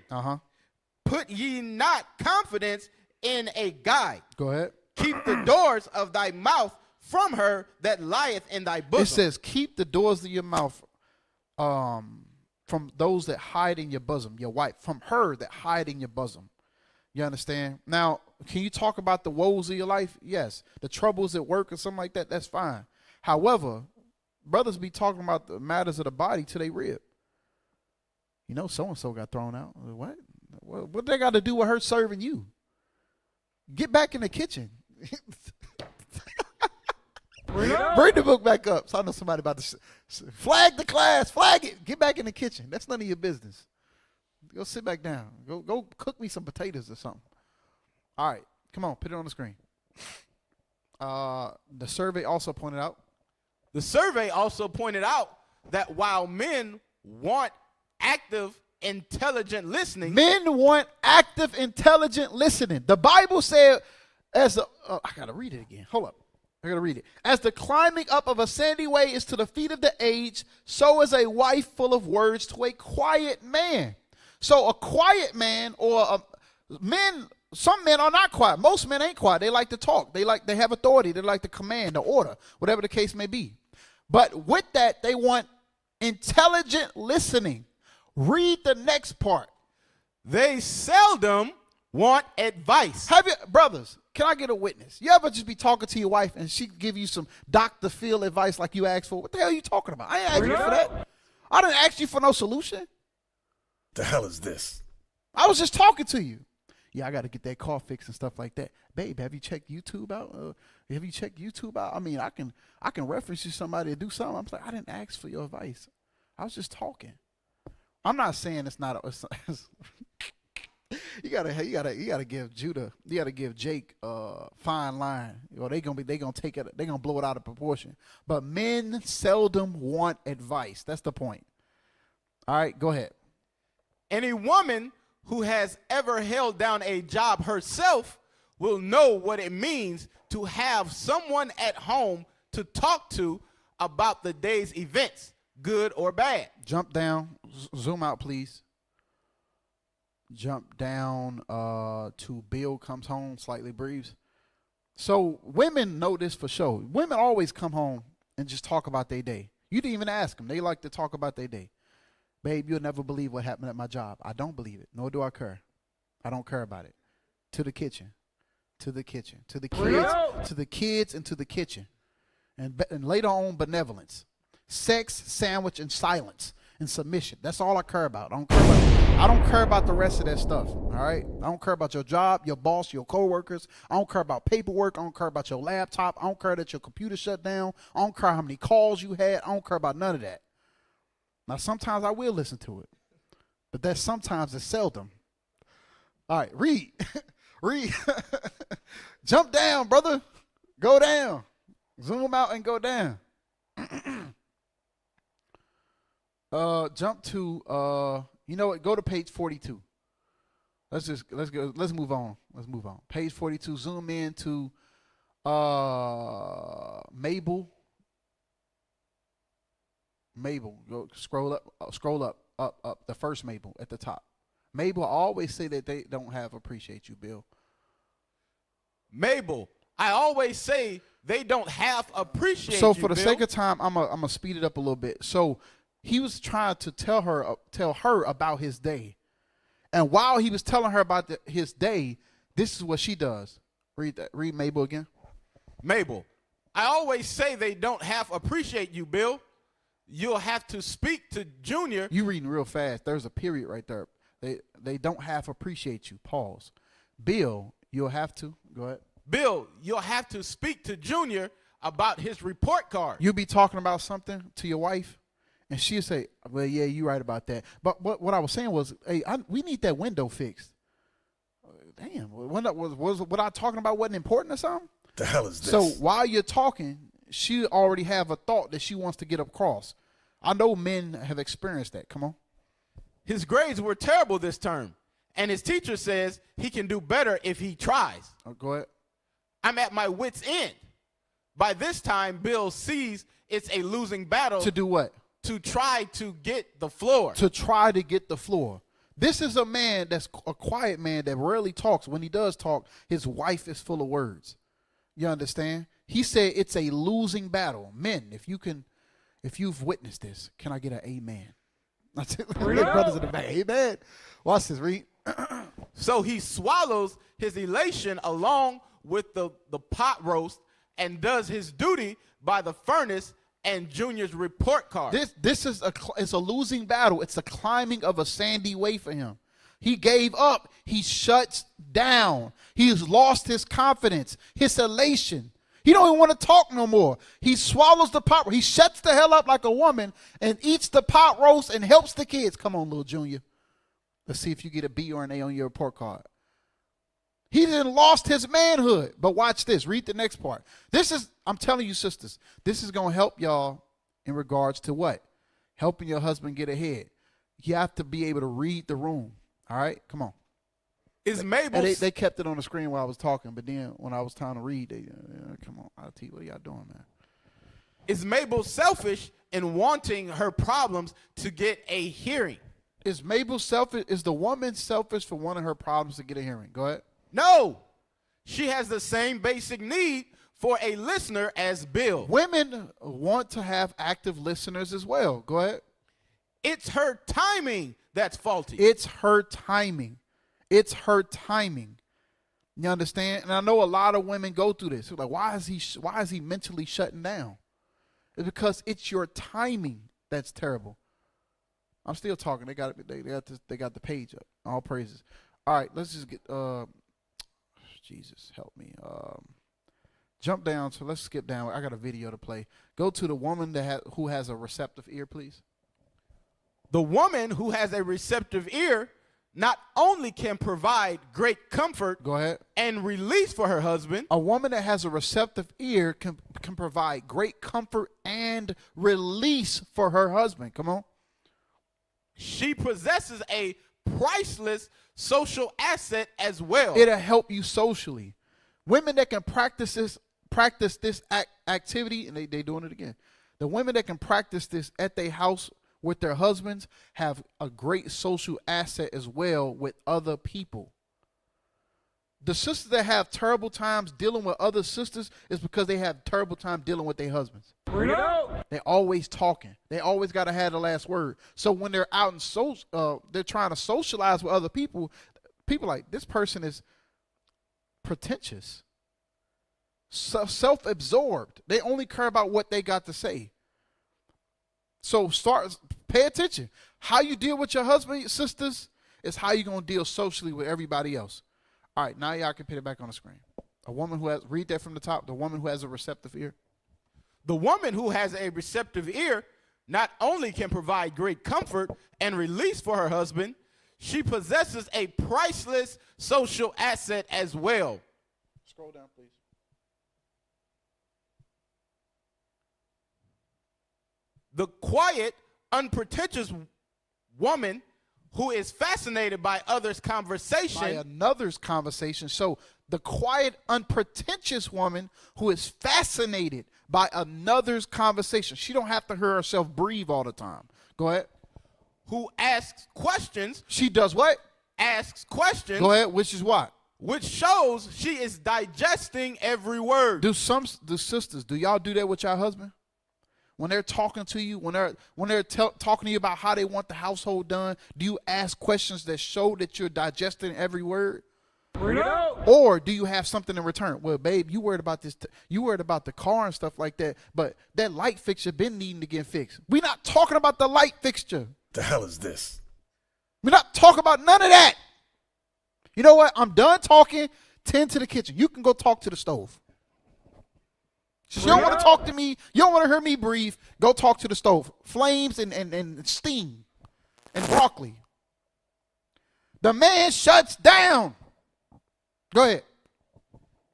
Put ye not confidence in a guide. Go ahead. Keep the doors of thy mouth from her that lieth in thy bosom. It says, keep the doors of your mouth from those that hide in your bosom, your wife, from her that hide in your bosom. You understand? Now, can you talk about the woes of your life? Yes. The troubles at work or something like that, that's fine. However, brothers be talking about the matters of the body till they rib. You know, so-and-so got thrown out. What? What they got to do with her serving you? Get back in the kitchen. Bring the book back up. So I know somebody about to flag the class. Flag it. Get back in the kitchen. That's none of your business. Go sit back down. Go cook me some potatoes or something. All right. Come on. Put it on the screen. The survey also pointed out. The survey also pointed out that while men want active intelligent listening. Men want active, intelligent listening. The Bible said, I got to read it again. Hold up. I got to read it. As the climbing up of a sandy way is to the feet of the aged, so is a wife full of words to a quiet man. So a quiet man some men are not quiet. Most men ain't quiet. They like to talk. They have authority. They like to command, the order, whatever the case may be. But with that, they want intelligent listening. Read the next part. They seldom want advice. Have you, brothers, can I get a witness? You ever just be talking to your wife and she give you some Dr. Phil advice like you asked for? What the hell are you talking about? I ain't asking you for that. I didn't ask you for no solution. The hell is this? I was just talking to you. Yeah, I got to get that car fixed and stuff like that. Babe, have you checked YouTube out? I mean, I can reference you somebody to do something. I'm like, I didn't ask for your advice. I was just talking. I'm not saying it's not. You gotta give Judah. You gotta give Jake a fine line. Or they gonna take it. They gonna blow it out of proportion. But men seldom want advice. That's the point. All right, go ahead. Any woman who has ever held down a job herself will know what it means to have someone at home to talk to about the day's events, good or bad. Jump down, zoom out, please. Jump down to Bill comes home, slightly breathes. So women know this for sure. Women always come home and just talk about their day. You didn't even ask them. They like to talk about their day. Babe, you'll never believe what happened at my job. I don't believe it, nor do I care. I don't care about it. To the kitchen, to the kitchen, to the kids, to the kids, and to the kitchen. And later on, benevolence, sex, sandwich, and silence, and submission. That's all I care about. I don't care about the rest of that stuff, all right? I don't care about your job, your boss, your coworkers. I don't care about paperwork. I don't care about your laptop. I don't care that your computer shut down. I don't care how many calls you had. I don't care about none of that. Now, sometimes I will listen to it, but that sometimes is seldom. All right, read. Read. Jump down, brother. Go down. Zoom out and go down. Jump to, you know what? Go to page 42. Let's move on. Let's move on. Page 42, zoom in to Mabel. Mabel, go scroll up, the first Mabel at the top. Mabel, I always say that they don't have appreciate you, Bill. Mabel, I always say they don't have appreciate you, So for the Bill. sake of time, I'm gonna speed it up a little bit. So he was trying to tell her about his day. And while he was telling her about his day, this is what she does. Read Mabel again. Mabel, I always say they don't half appreciate you, Bill. You'll have to speak to Junior. You reading real fast. There's a period right there. They don't half appreciate you. Pause. Bill, you'll have to. Go ahead. Bill, you'll have to speak to Junior about his report card. You'll be talking about something to your wife, and she'll say, well, yeah, you're right about that. But what I was saying was, hey, we need that window fixed. Damn, was what I talking about wasn't important or something? The hell is this? So while you're talking, she already have a thought that she wants to get across. I know men have experienced that. Come on. His grades were terrible this term, and his teacher says he can do better if he tries. Oh, go ahead. I'm at my wit's end. By this time, Bill sees it's a losing battle. To do what? To try to get the floor. To try to get the floor. This is a man that's a quiet man that rarely talks. When he does talk, his wife is full of words. You understand? He said it's a losing battle. Men, if you've witnessed this, can I get an amen? Brothers in the back. Amen. Watch this, read. So he swallows his elation along with the pot roast and does his duty by the furnace and Junior's report card. This is it's a losing battle. It's a climbing of a sandy way for him. He gave up. He shuts down. He's lost his confidence, his elation. He don't even want to talk no more. He swallows the pot. He shuts the hell up like a woman and eats the pot roast and helps the kids. Come on, little Junior. Let's see if you get a B or an A on your report card. He didn't lost his manhood. But watch this. Read the next part. I'm telling you, sisters, this is going to help y'all in regards to what? Helping your husband get ahead. You have to be able to read the room. All right, come on. Is Mabel? And they kept it on the screen while I was talking, but then when I was trying to read, they come on, IT, what are y'all doing, man? Is Mabel selfish in wanting her problems to get a hearing? Is Mabel selfish? Is the woman selfish for wanting her problems to get a hearing? Go ahead. No. She has the same basic need for a listener as Bill. Women want to have active listeners as well. Go ahead. It's her timing that's faulty. It's her timing. It's her timing. You understand? And I know a lot of women go through this. They're like, why is he mentally shutting down? It's because it's your timing that's terrible. I'm still talking. They got the page up. All praises. All right, let's just get Jesus help me. Jump down. So let's skip down. I got a video to play. Go to the woman who has a receptive ear, please. The woman who has a receptive ear not only can provide great comfort, go ahead, and release for her husband. A woman that has a receptive ear can provide great comfort and release for her husband. Come on. She possesses a priceless social asset as well. It'll help you socially. Women that can practice this activity, and they doing it again. The women that can practice this at their house with their husbands have a great social asset as well with other people. The sisters that have terrible times dealing with other sisters is because they have terrible time dealing with their husbands. They're always talking. They always got to have the last word. So when they're out and they're trying to socialize with other people, people like, this person is pretentious, self-absorbed. They only care about what they got to say. So pay attention. How you deal with your husband, your sisters, is how you're going to deal socially with everybody else. All right, now y'all can put it back on the screen. A woman who read that from the top, the woman who has a receptive ear. The woman who has a receptive ear not only can provide great comfort and release for her husband, she possesses a priceless social asset as well. Scroll down, please. The quiet, unpretentious woman who is fascinated by others' conversation. By another's conversation. So the quiet, unpretentious woman who is fascinated by another's conversation. She don't have to hear herself breathe all the time. Go ahead. Who asks questions. She does what? Asks questions. Go ahead, which is what? Which shows she is digesting every word. Do sisters, do y'all do that with your husband? When they're talking to you, when they're talking to you about how they want the household done, do you ask questions that show that you're digesting every word? Or do you have something in return? Well, babe, you worried about this. You worried about the car and stuff like that, but that light fixture been needing to get fixed. We're not talking about the light fixture. The hell is this? We're not talking about none of that. You know what? I'm done talking. Tend to the kitchen. You can go talk to the stove. You don't want to talk to me. You don't want to hear me breathe. Go talk to the stove. Flames and steam and broccoli. The man shuts down. Go ahead.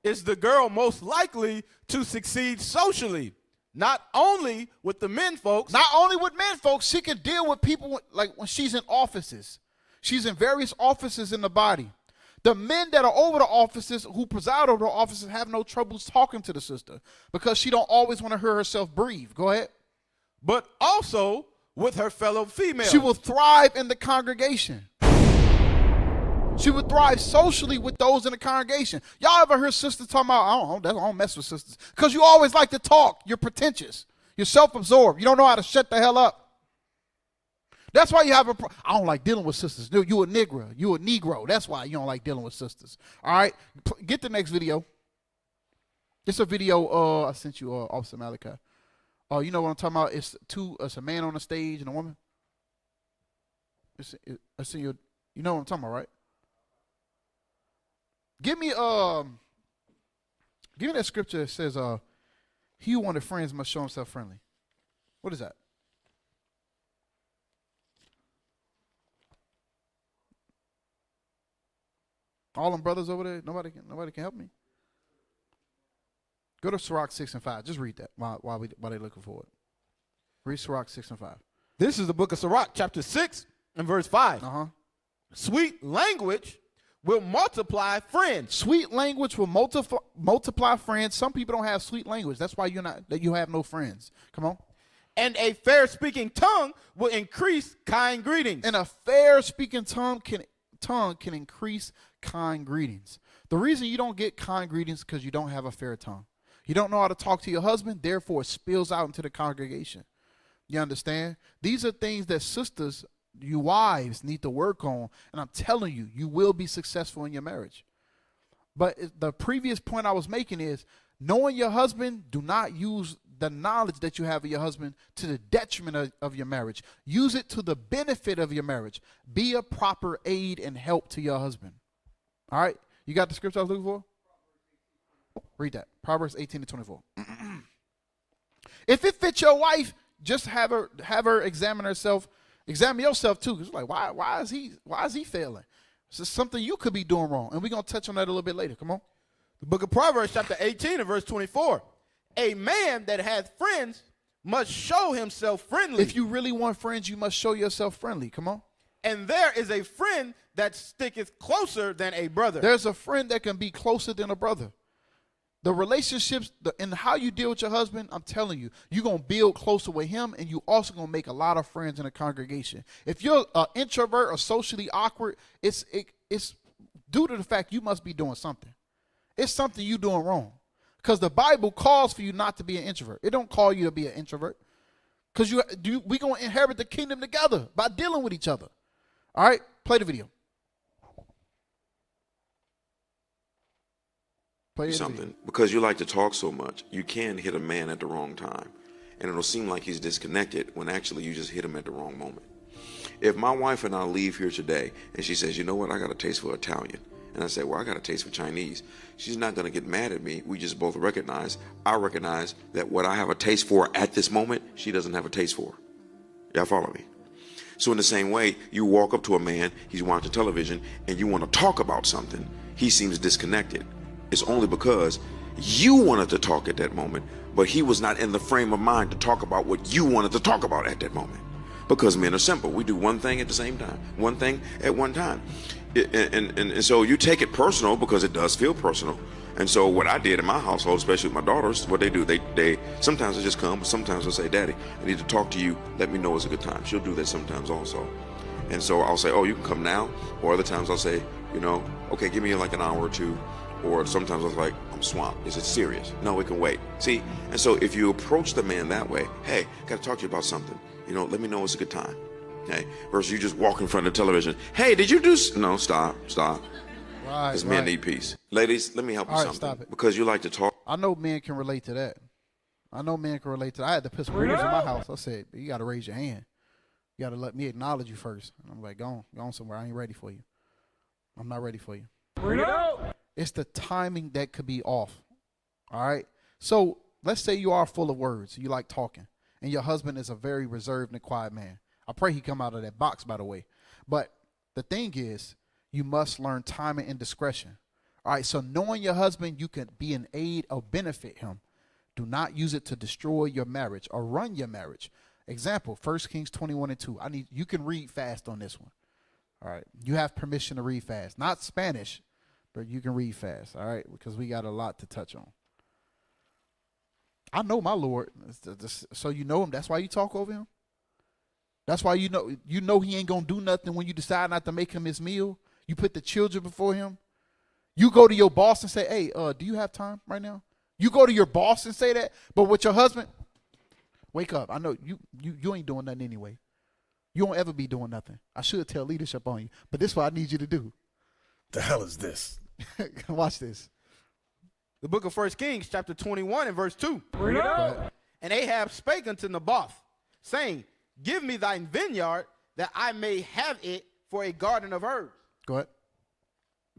Is the girl most likely to succeed socially? Not only with the men folks. Not only with men folks. She can deal with people like when she's in offices. She's in various offices in the body. The men that are over the offices, who preside over the offices, have no troubles talking to the sister because she don't always want to hear herself breathe. Go ahead. But also with her fellow females. She will thrive in the congregation. She would thrive socially with those in the congregation. Y'all ever hear sisters talking about, I don't mess with sisters. Because you always like to talk. You're pretentious. You're self-absorbed. You don't know how to shut the hell up. That's why you have I don't like dealing with sisters. You a nigger. You a Negro. That's why you don't like dealing with sisters. All right? Get the next video. It's a video I sent you, Officer Malachi. You know what I'm talking about? It's a man on the stage and a woman. You know what I'm talking about, right? Give me that scripture that says, he who wanted friends must show himself friendly. What is that? All them brothers over there, nobody can help me. Go to Sirach 6 and 5. Just read that while they're looking for it. Read Sirach 6 and 5. This is the book of Sirach, chapter 6, In verse 5. Sweet language will multiply friends. Sweet language will multiply friends. Some people don't have sweet language. That's why you have no friends. Come on. And a fair speaking tongue will increase kind greetings. And a fair speaking tongue can increase kind greetings. The reason you don't get kind greetings is because you don't have a fair tongue. You don't know how to talk to your husband, therefore it spills out into the congregation. You understand? These are things that sisters, you wives, need to work on. And I'm telling you, you will be successful in your marriage. But the previous point I was making is, knowing your husband, do not use the knowledge that you have of your husband to the detriment of your marriage. Use it to the benefit of your marriage. Be a proper aid and help to your husband. All right? You got the scripture I was looking for? Read that. Proverbs 18-24. If it fits your wife, just have her examine herself. Examine yourself too. It's like, why is he failing? This is something you could be doing wrong. And we're going to touch on that a little bit later. Come on. The book of Proverbs chapter 18 and verse 24. A man that hath friends must show himself friendly. If you really want friends, you must show yourself friendly. Come on. And there is a friend that sticketh closer than a brother. There's a friend that can be closer than a brother. The relationships and how you deal with your husband, I'm telling you, you're going to build closer with him, and you also going to make a lot of friends in the congregation. If you're an introvert or socially awkward, it's due to the fact you must be doing something. It's something you're doing wrong. Because the Bible calls for you not to be an introvert. It don't call you to be an introvert. Because we're going to inherit the kingdom together by dealing with each other. All right? Play the video. Something because you like to talk so much, you can hit a man at the wrong time, and it'll seem like he's disconnected when actually you just hit him at the wrong moment. If my wife and I leave here today and she says, you know what, I got a taste for Italian, and I say, well, I got a taste for Chinese, she's not going to get mad at me. We just both I recognize that what I have a taste for at this moment, she doesn't have a taste for. Y'all follow me? So in the same way, you walk up to a man, he's watching television, and you want to talk about something, he seems disconnected. It's only because you wanted to talk at that moment, but he was not in the frame of mind to talk about what you wanted to talk about at that moment. Because men are simple. We do one thing at the same time, one thing at one time. And so you take it personal because it does feel personal. And so what I did in my household, especially with my daughters, what they do, they sometimes they just come, but sometimes they'll say, Daddy, I need to talk to you. Let me know it's a good time. She'll do that sometimes also. And so I'll say, oh, you can come now. Or other times I'll say, okay, give me like an hour or two. Or sometimes I was like, I'm swamped. Is it serious? No, it can wait. See? And so if you approach the man that way, hey, got to talk to you about something. Let me know it's a good time. Okay? Versus you just walk in front of the television. Hey, did you do? No, stop. Right. Because men need peace. Ladies, let me help you something. Stop it. Because you like to talk. I know men can relate to that. I had to piss breeders in my house. I said, you got to raise your hand. You got to let me acknowledge you first. And I'm like, go on somewhere. I ain't ready for you. I'm not ready for you. It's the timing that could be off. All right. So let's say you are full of words. You like talking. And your husband is a very reserved and quiet man. I pray he come out of that box, by the way. But the thing is, you must learn timing and discretion. All right. So knowing your husband, you can be an aid or benefit him. Do not use it to destroy your marriage or run your marriage. Example, 1 Kings 21:2. You can read fast on this one. All right. You have permission to read fast. Not Spanish. But you can read fast, all right, because we got a lot to touch on. I know my Lord, so you know him. That's why you talk over him. That's why you know he ain't going to do nothing when you decide not to make him his meal. You put the children before him. You go to your boss and say, hey, do you have time right now? You go to your boss and say that, but with your husband, wake up. I know you ain't doing nothing anyway. You won't ever be doing nothing. I should tell leadership on you, but this is what I need you to do. The hell is this? Watch this. The book of 1 Kings, chapter 21 and verse 2. And Ahab spake unto Naboth, saying, give me thine vineyard, that I may have it for a garden of herbs. Go ahead.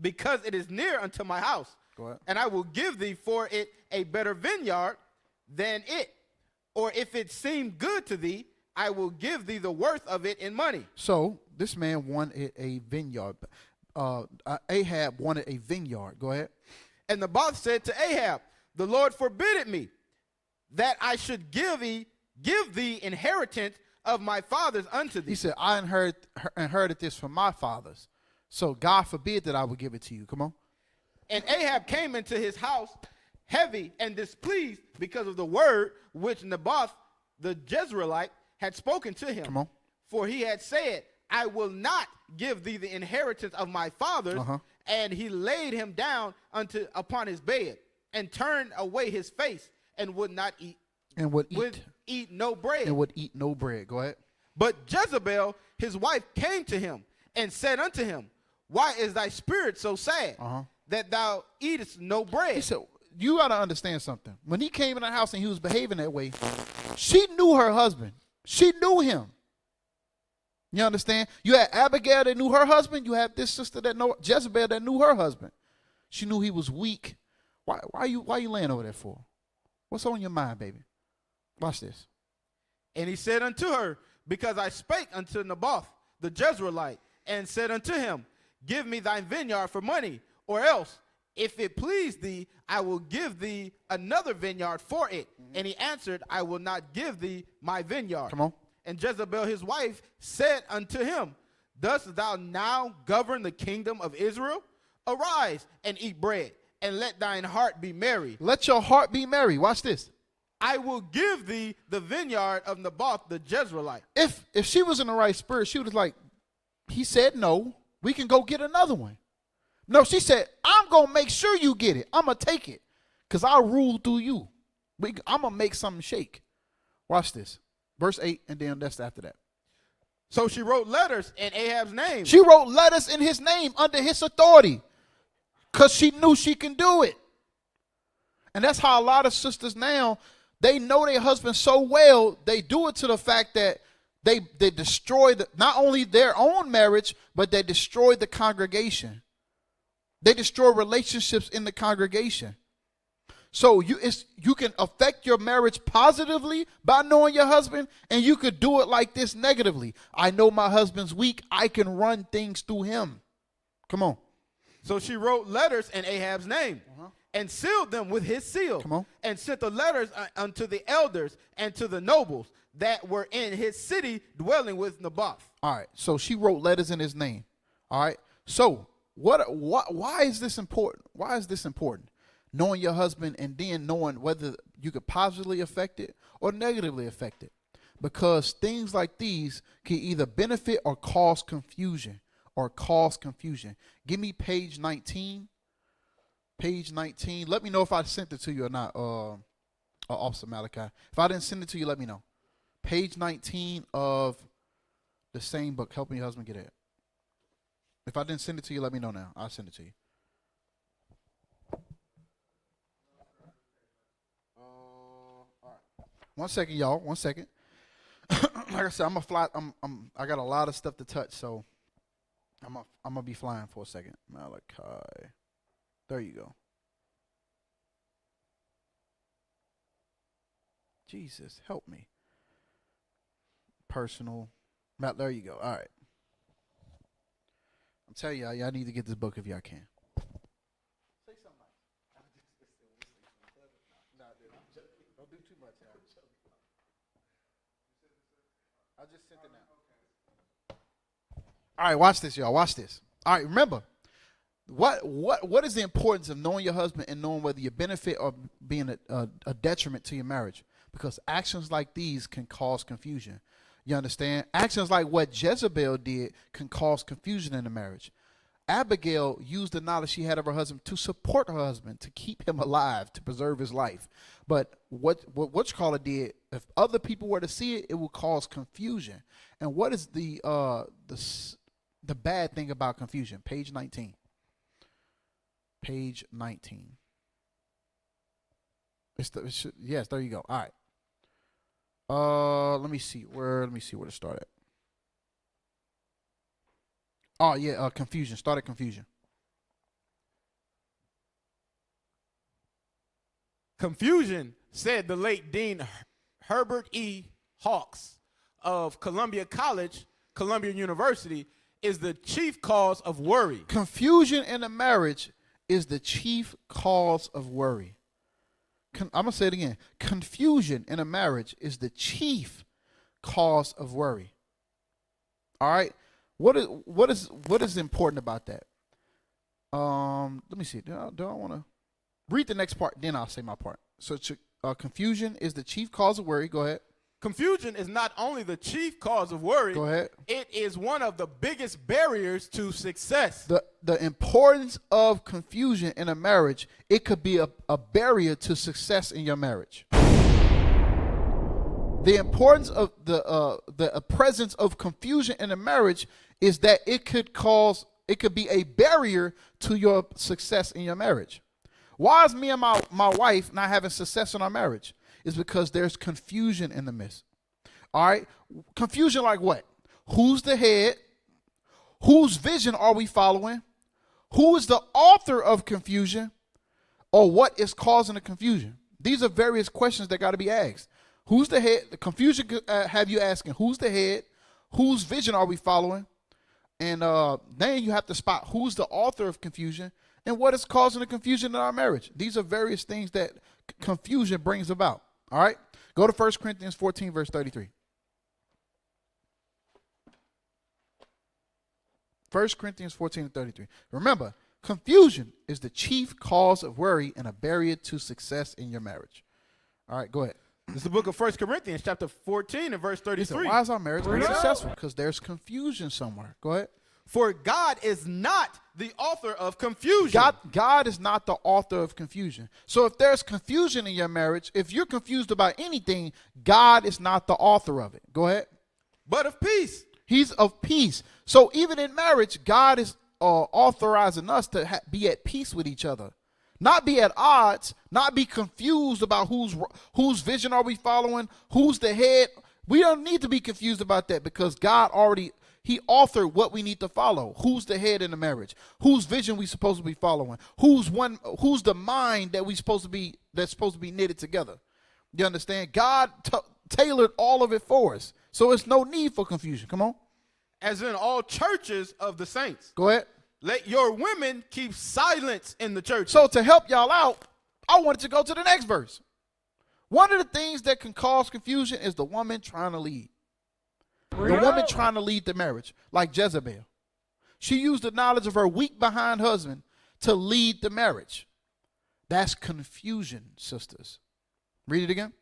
Because it is near unto my house. Go ahead. And I will give thee for it a better vineyard than it. Or if it seem good to thee, I will give thee the worth of it in money. So this man wanted a vineyard. Ahab wanted a vineyard. Go ahead. And Naboth said to Ahab, the Lord forbid it me, that I should give thee inheritance of my fathers unto thee. He said, I inherited this from my fathers. So God forbid that I would give it to you. Come on. And Ahab came into his house heavy and displeased because of the word which Naboth the Jezreelite had spoken to him. Come on. For he had said, I will not give thee the inheritance of my fathers. And he laid him down upon his bed and turned away his face and would not eat. And would eat no bread. And would eat no bread. Go ahead. But Jezebel, his wife, came to him and said unto him, why is thy spirit so sad that thou eatest no bread? He said, you got to understand something. When he came in the house and he was behaving that way, she knew her husband. She knew him. You understand? You had Abigail that knew her husband. You had this sister that know Jezebel that knew her husband. She knew he was weak. Why you laying over there for? What's on your mind, baby? Watch this. And he said unto her, because I spake unto Naboth the Jezreelite, and said unto him, give me thy vineyard for money, or else, if it please thee, I will give thee another vineyard for it. And he answered, I will not give thee my vineyard. Come on. And Jezebel his wife said unto him, dost thou now govern the kingdom of Israel? Arise and eat bread, and let thine heart be merry. Let your heart be merry. Watch this. I will give thee the vineyard of Naboth the Jezreelite. If she was in the right spirit, she was like, he said no, we can go get another one. No, she said, I'm going to make sure you get it. I'm going to take it because I'll rule through you. I'm going to make something shake. Watch this. Verse 8, and then that's after that. So she wrote letters in Ahab's name. She wrote letters in his name under his authority because she knew she can do it. And that's how a lot of sisters now, they know their husband so well, they do it to the fact that they destroy not only their own marriage, but they destroy the congregation. They destroy relationships in the congregation. So you can affect your marriage positively by knowing your husband, and you could do it like this negatively. I know my husband's weak. I can run things through him. Come on. So she wrote letters in Ahab's name and sealed them with his seal. Come on. And sent the letters unto the elders and to the nobles that were in his city dwelling with Naboth. All right. So she wrote letters in his name. All right. So why is this important? Why is this important? Knowing your husband and then knowing whether you could positively affect it or negatively affect it. Because things like these can either benefit or cause confusion. Give me page 19. Page 19. Let me know if I sent it to you or not, Officer Malachi. If I didn't send it to you, let me know. Page 19 of the same book, Helping Your Husband Get It. If I didn't send it to you, let me know now. I'll send it to you. All right. 1 second, y'all. 1 second. Like I said, I'm gonna fly. I got a lot of stuff to touch, so I'm gonna be flying for a second. Malachi. There you go. Jesus, help me. Personal. There you go. All right. I'm telling y'all need to get this book if y'all can. Say something nice. Don't do too much. I just sent it now. All right, watch this, y'all. Watch this. All right, remember, what is the importance of knowing your husband and knowing whether you benefit or being a detriment to your marriage? Because actions like these can cause confusion. You understand? Actions like what Jezebel did can cause confusion in the marriage. Abigail used the knowledge she had of her husband to support her husband, to keep him alive, to preserve his life. But what you call it did, if other people were to see it, it will cause confusion. And what is the bad thing about confusion? Page 19. Page 19. Yes, there you go. All right. Let me see where to start at. Oh yeah, confusion. Start at confusion. Confusion, said the late Dean Herbert E. Hawks of Columbia University, is the chief cause of worry. Confusion in a marriage is the chief cause of worry. I'm going to say it again. Confusion in a marriage is the chief cause of worry. All right. What is important about that? Let me see. Do I want to read the next part? Then I'll say my part. So confusion is the chief cause of worry. Go ahead. Confusion is not only the chief cause of worry. Go ahead. It is one of the biggest barriers to success. The importance of confusion in a marriage, it could be a barrier to success in your marriage. The importance of the presence of confusion in a marriage is that it could be a barrier to your success in your marriage. Why is me and my wife not having success in our marriage? It's because there's confusion in the midst. All right? Confusion like what? Who's the head? Whose vision are we following? Who is the author of confusion? Or what is causing the confusion? These are various questions that got to be asked. Who's the head? The confusion have you asking, who's the head? Whose vision are we following? And then you have to spot who's the author of confusion and what is causing the confusion in our marriage. These are various things that confusion brings about. All right? Go to 1 Corinthians 14, verse 33. 1 Corinthians 14 and 33. Remember, confusion is the chief cause of worry and a barrier to success in your marriage. All right, go ahead. This is the book of 1 Corinthians, chapter 14 and verse 33. Listen, why is our marriage unsuccessful? Because there's confusion somewhere. Go ahead. For God is not the author of confusion. God is not the author of confusion. So if there's confusion in your marriage, if you're confused about anything, God is not the author of it. Go ahead. But of peace. He's of peace. So even in marriage, God is authorizing us to be at peace with each other. Not be at odds, not be confused about whose vision are we following, who's the head. We don't need to be confused about that because God already, he authored what we need to follow. Who's the head in the marriage? Whose vision we supposed to be following? Who's the mind that's supposed to be knitted together? You understand? God tailored all of it for us. So it's no need for confusion. Come on. As in all churches of the saints. Go ahead. Let your women keep silence in the church. So to help y'all out, I wanted to go to the next verse. One of the things that can cause confusion is the woman trying to lead. The woman trying to lead the marriage, like Jezebel. She used the knowledge of her weak behind husband to lead the marriage. That's confusion, sisters. Read it again.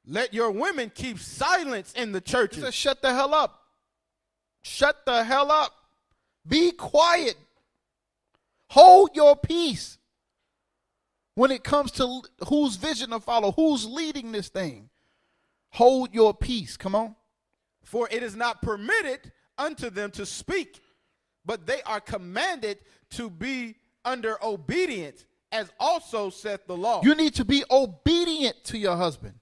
Let your women keep silence in the churches. It says, shut the hell up. Shut the hell up. Be quiet. Hold your peace. When it comes to whose vision to follow, who's leading this thing, hold your peace. Come on. For it is not permitted unto them to speak, but they are commanded to be under obedience, as also saith the law. You need to be obedient to your husband.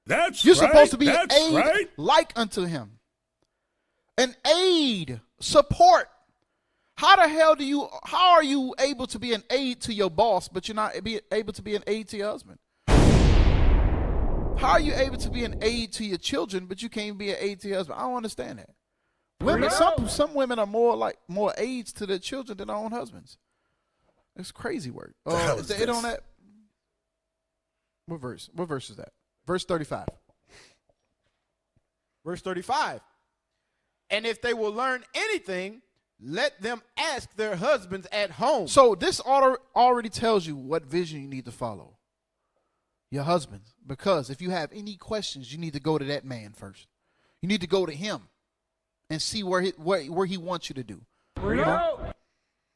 You're supposed to be an aid like unto him. An aid, support. How are you able to be an aid to your boss, but you're not able to be an aid to your husband? How are you able to be an aid to your children, but you can't be an aid to your husband? I don't understand that. Women, some women are more aids to their children than their own husbands. It's crazy work. Is it on that? What verse? What verse is that? Verse 35. Verse 35. And if they will learn anything, let them ask their husbands at home. So this already tells you what vision you need to follow. Your husband. Because if you have any questions, you need to go to that man first. You need to go to him and see where he wants you to do.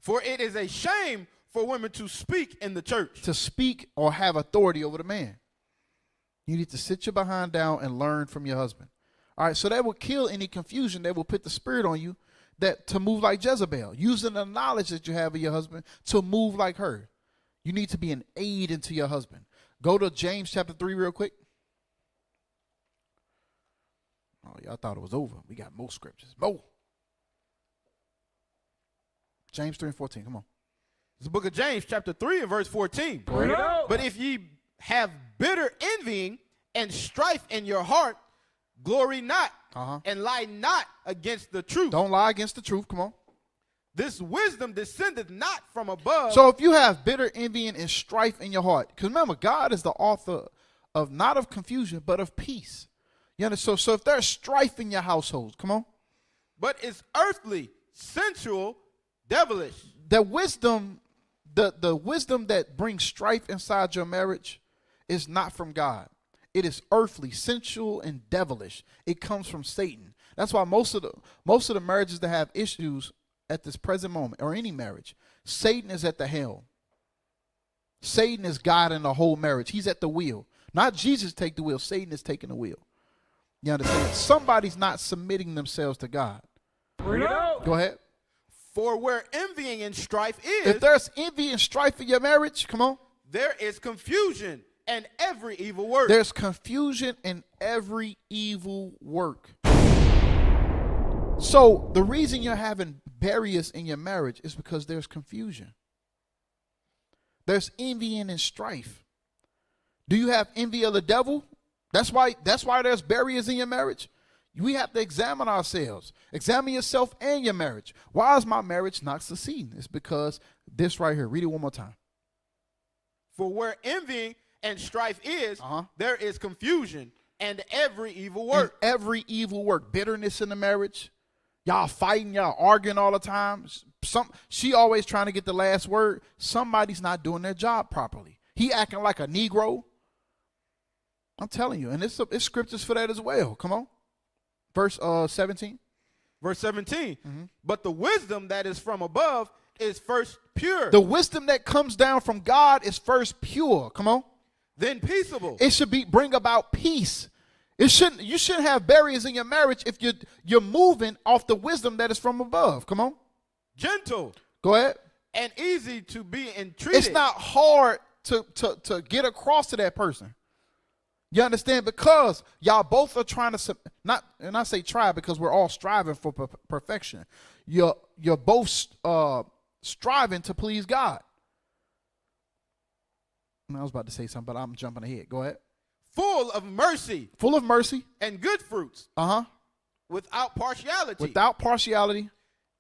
For it is a shame for women to speak in the church. To speak or have authority over the man. You need to sit your behind down and learn from your husband. All right, so that will kill any confusion that will put the spirit on you to move like Jezebel, using the knowledge that you have of your husband to move like her. You need to be an aid into your husband. Go to James chapter 3 real quick. Oh, y'all thought it was over. We got more scriptures. More. James 3 and 14, come on. It's the book of James chapter 3 and verse 14. But if ye have bitter envying and strife in your heart, glory not, and lie not against the truth. Don't lie against the truth. Come on. This wisdom descendeth not from above. So if you have bitter envying and strife in your heart, because remember, God is the author of not of confusion, but of peace. You understand? So if there's strife in your household, come on. But it's earthly, sensual, devilish. The wisdom that brings strife inside your marriage is not from God. It is earthly, sensual, and devilish. It comes from Satan. That's why most of the marriages that have issues at this present moment, or any marriage, Satan is at the helm. Satan is guiding the whole marriage. He's at the wheel. Not Jesus take the wheel. Satan is taking the wheel. You understand? Somebody's not submitting themselves to God. Go ahead. For where envying and strife is, If there's envy and strife in your marriage, come on. there is confusion and every evil work. There's confusion in every evil work. So the reason you're having barriers in your marriage is because there's confusion. There's envying and strife. Do you have envy of the devil? That's why there's barriers in your marriage. We have to examine ourselves. Examine yourself and your marriage. Why is my marriage not succeeding? It's because this right here. Read it one more time. For where envying and strife is, there is confusion and every evil work. And every evil work. Bitterness in the marriage. Y'all fighting, y'all arguing all the time. She always trying to get the last word. Somebody's not doing their job properly. He acting like a Negro. I'm telling you. And it's scriptures for that as well. Come on. Verse 17. Verse 17. But the wisdom that is from above is first pure. The wisdom that comes down from God is first pure. Come on. Then peaceable. It should bring about peace. You shouldn't have barriers in your marriage if you're moving off the wisdom that is from above. Come on. Gentle. Go ahead. And easy to be entreated. It's not hard to get across to that person. You understand? Because y'all both are trying to and I say try because we're all striving for perfection. You're both striving to please God. And I was about to say something, but I'm jumping ahead. Go ahead. Full of mercy. Full of mercy. And good fruits. Without partiality. Without partiality.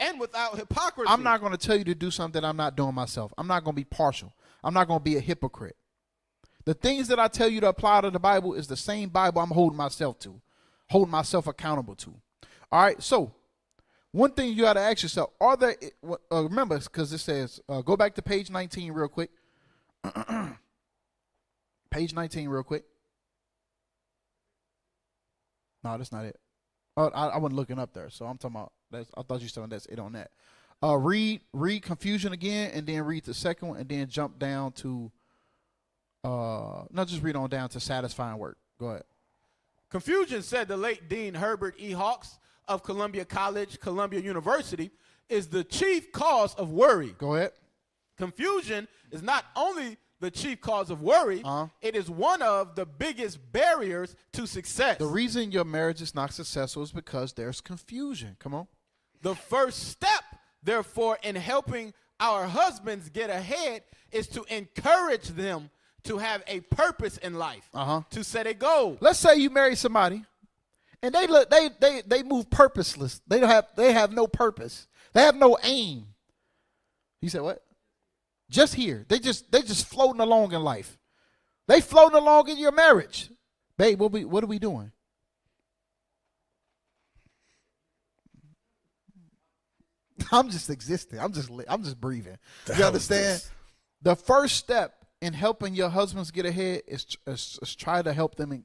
And without hypocrisy. I'm not going to tell you to do something that I'm not doing myself. I'm not going to be partial. I'm not going to be a hypocrite. The things that I tell you to apply to the Bible is the same Bible I'm holding myself to, holding myself accountable to. All right, so one thing you got to ask yourself, remember, because it says, go back to page 19 real quick. Page 19 real quick. No, that's not it. I wasn't looking up there, so I'm talking about, I thought you were saying that's it on that. Read confusion again, and then read the second one, and then jump down to, just read on down to satisfying work. Go ahead. Confusion, said the late Dean Herbert E. Hawks of Columbia College, Columbia University, is the chief cause of worry. Go ahead. Confusion is not only the chief cause of worry, it is one of the biggest barriers to success. The reason your marriage is not successful is because there's confusion. Come on. The first step, therefore, in helping our husbands get ahead is to encourage them to have a purpose in life, to set a goal. Let's say you marry somebody, and they move purposeless. They have no purpose. They have no aim. You said what? Just here. They just floating along in life. They floating along in your marriage. Babe, what are we doing? I'm just existing. I'm just breathing. You understand? The first step in helping your husbands get ahead is try to help them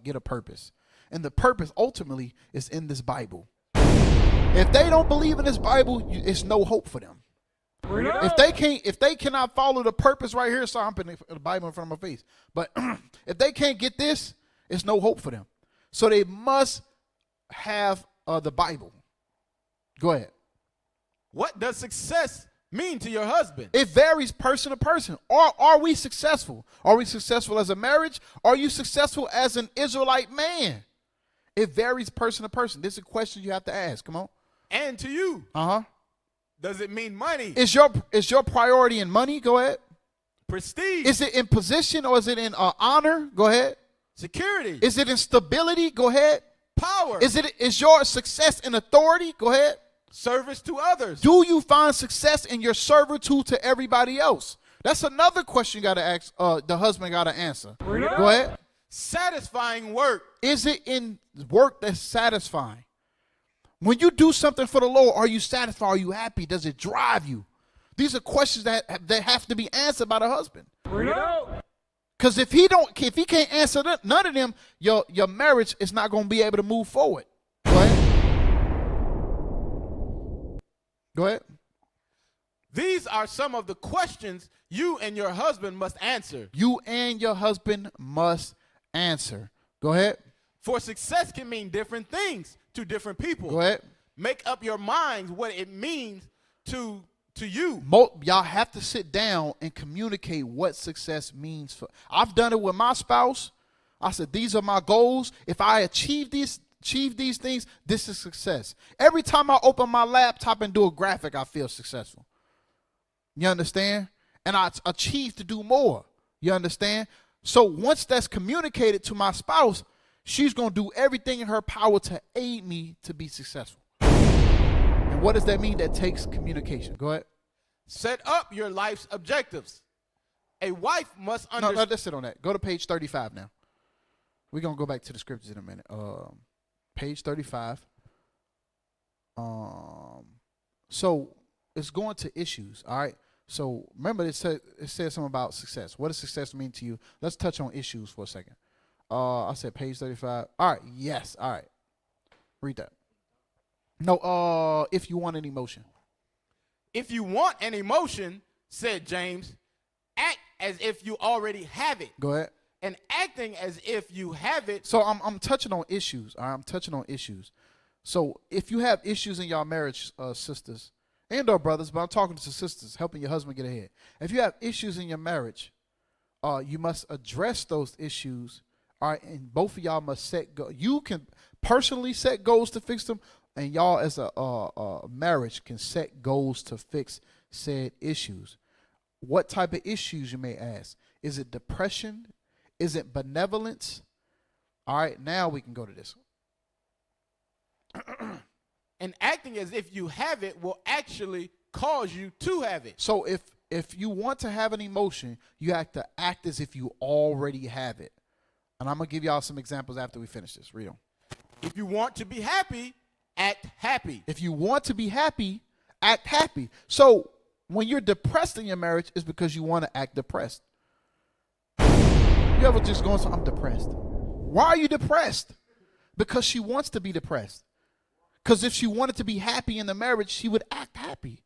get a purpose. And the purpose ultimately is in this Bible. If they don't believe in this Bible, it's no hope for them. If they cannot follow the purpose right here, so I'm putting the Bible in front of my face. But if they can't get this, it's no hope for them. So they must have the Bible. Go ahead. What does success mean to your husband? It varies person to person. Are we successful? Are we successful as a marriage? Are you successful as an Israelite man? It varies person to person. This is a question you have to ask. Come on. And to you. Does it mean money? Is your priority in money? Go ahead. Prestige. Is it in position or is it in honor? Go ahead. Security. Is it in stability? Go ahead. Power. Is your success in authority? Go ahead. Service to others. Do you find success in your servitude to everybody else? That's another question you got to ask. The husband got to answer. Go ahead. satisfying work. Is it in work that's satisfying? When you do something for the Lord, are you satisfied? Are you happy? Does it drive you? These are questions that have to be answered by the husband. Because if he can't answer none of them, your marriage is not going to be able to move forward. Go ahead. These are some of the questions you and your husband must answer. You and your husband must answer. Go ahead. For success can mean different things to different people. Go ahead. Make up your minds what it means to you. Y'all have to sit down and communicate what success means. I've done it with my spouse. I said, these are my goals. If I achieve these things, this is success. Every time I open my laptop and do a graphic, I feel successful. You understand? And I achieve to do more. You understand? So once that's communicated to my spouse, she's going to do everything in her power to aid me to be successful. And what does that mean? That takes communication. Go ahead. Set up your life's objectives. A wife must understand. No, let's sit on that. Go to page 35 now. We're going to go back to the scriptures in a minute. Page 35. So it's going to issues, all right? So remember it said something about success. What does success mean to you? Let's touch on issues for a second. I said page 35. All right, yes, all right. Read that. No, if you want an emotion. If you want an emotion, said James, act as if you already have it. Go ahead. And acting as if you have it. So I'm touching on issues. All right, I'm touching on issues. So if you have issues in your marriage, sisters and or brothers, but I'm talking to sisters, helping your husband get ahead. If you have issues in your marriage, you must address those issues. All right, and both of y'all must set goals. You can personally set goals to fix them, and y'all as a marriage can set goals to fix said issues. What type of issues, you may ask? Is it depression? Is it benevolence? All right, now we can go to this. And acting as if you have it will actually cause you to have it. So if you want to have an emotion, you have to act as if you already have it. And I'm going to give y'all some examples after we finish this. Read them. If you want to be happy, act happy. If you want to be happy, act happy. So when you're depressed in your marriage, it's because you want to act depressed. You ever just going, I'm depressed. Why are you depressed? Because she wants to be depressed. Because if she wanted to be happy in the marriage, she would act happy.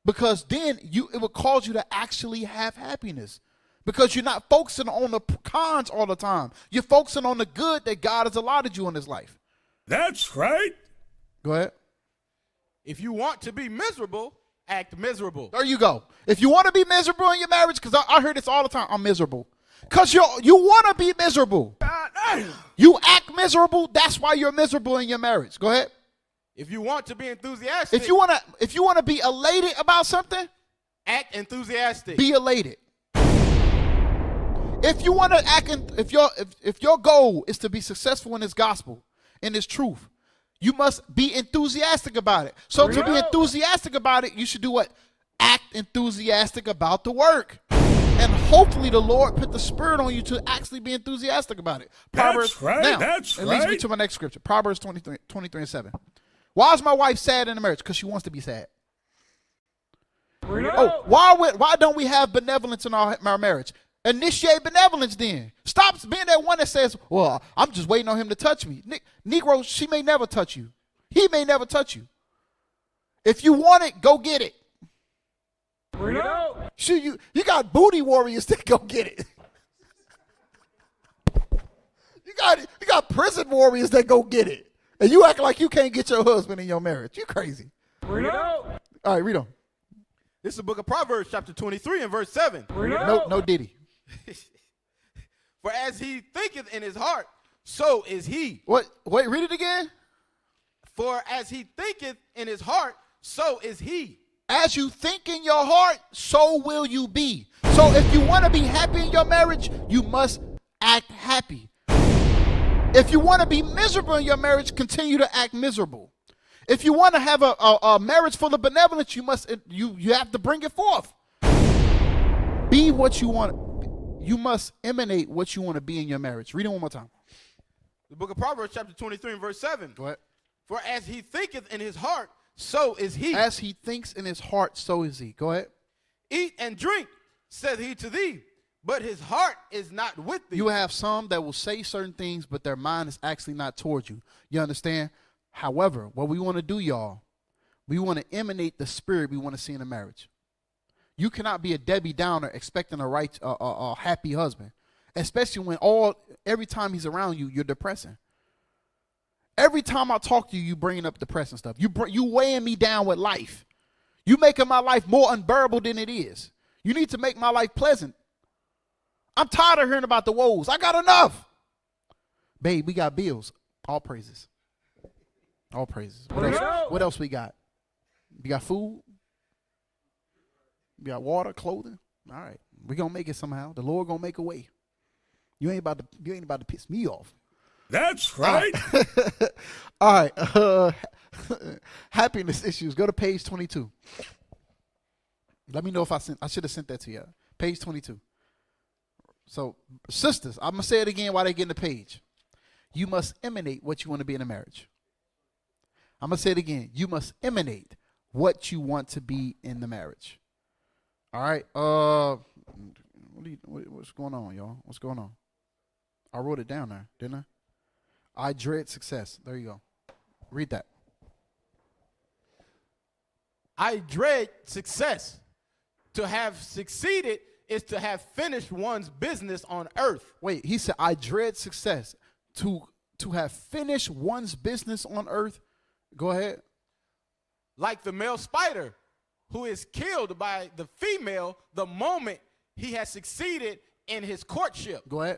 Because then it would cause you to actually have happiness. Because you're not focusing on the cons all the time. You're focusing on the good that God has allotted you in his life. That's right. Go ahead. If you want to be miserable, act miserable. There you go. If you want to be miserable in your marriage, because I hear this all the time, I'm miserable. Because you want to be miserable. You act miserable, that's why you're miserable in your marriage. Go ahead. If you want to be enthusiastic. If you want to be elated about something, act enthusiastic. Be elated. If you want to act, if your goal is to be successful in this gospel, in this truth, you must be enthusiastic about it. So to be enthusiastic about it, you should do what? Act enthusiastic about the work. And hopefully the Lord put the spirit on you to actually be enthusiastic about it. That's right. Now, That's it leads me to my next scripture. Proverbs 23 and 7. Why is my wife sad in the marriage? Because she wants to be sad. Oh, why don't we have benevolence in our marriage? Initiate benevolence then. Stop being that one that says, well, I'm just waiting on him to touch me. Negro, she may never touch you. He may never touch you. If you want it, go get it. You got booty warriors that go get it. You got prison warriors that go get it. And you act like you can't get your husband in your marriage. You crazy. All right, read on. This is the book of Proverbs, chapter 23 and verse 7. No diddy. For as he thinketh in his heart, so is he. What? Wait, read it again. For as he thinketh in his heart, so is he. As you think in your heart, so will you be. So if you want to be happy in your marriage, you must act happy. If you want to be miserable in your marriage, continue to act miserable. If you want to have a marriage full of benevolence, you have to bring it forth. Be what you want. You must emanate what you want to be in your marriage. Read it one more time. The book of Proverbs, chapter 23 and verse 7. Go ahead. For as he thinketh in his heart, so is he. As he thinks in his heart, so is he. Go ahead. Eat and drink, saith he to thee, but his heart is not with thee. You have some that will say certain things, but their mind is actually not towards you. You understand? However, what we want to do, y'all, we want to emanate the spirit we want to see in a marriage. You cannot be a Debbie Downer expecting a happy husband, especially when every time he's around you, you're depressing. Every time I talk to you, you bringing up depressing stuff. You weighing me down with life. You making my life more unbearable than it is. You need to make my life pleasant. I'm tired of hearing about the woes. I got enough. Babe, we got bills. All praises. All praises. What else we got? We got food. We got water, clothing. All right. We're going to make it somehow. The Lord going to make a way. You ain't about to piss me off. That's right. All right. Happiness issues. Go to page 22. Let me know if I should have sent that to you. Page 22. So, sisters, I'm going to say it again while they get in the page. You must emanate what you want to be in a marriage. I'm going to say it again. You must emanate what you want to be in the marriage. All right. What's going on, y'all? What's going on? I wrote it down there, didn't I? I dread success. There you go. Read that. I dread success. To have succeeded is to have finished one's business on earth. Wait, he said, I dread success. To have finished one's business on earth. Go ahead. Like the male spider who is killed by the female the moment he has succeeded in his courtship. Go ahead.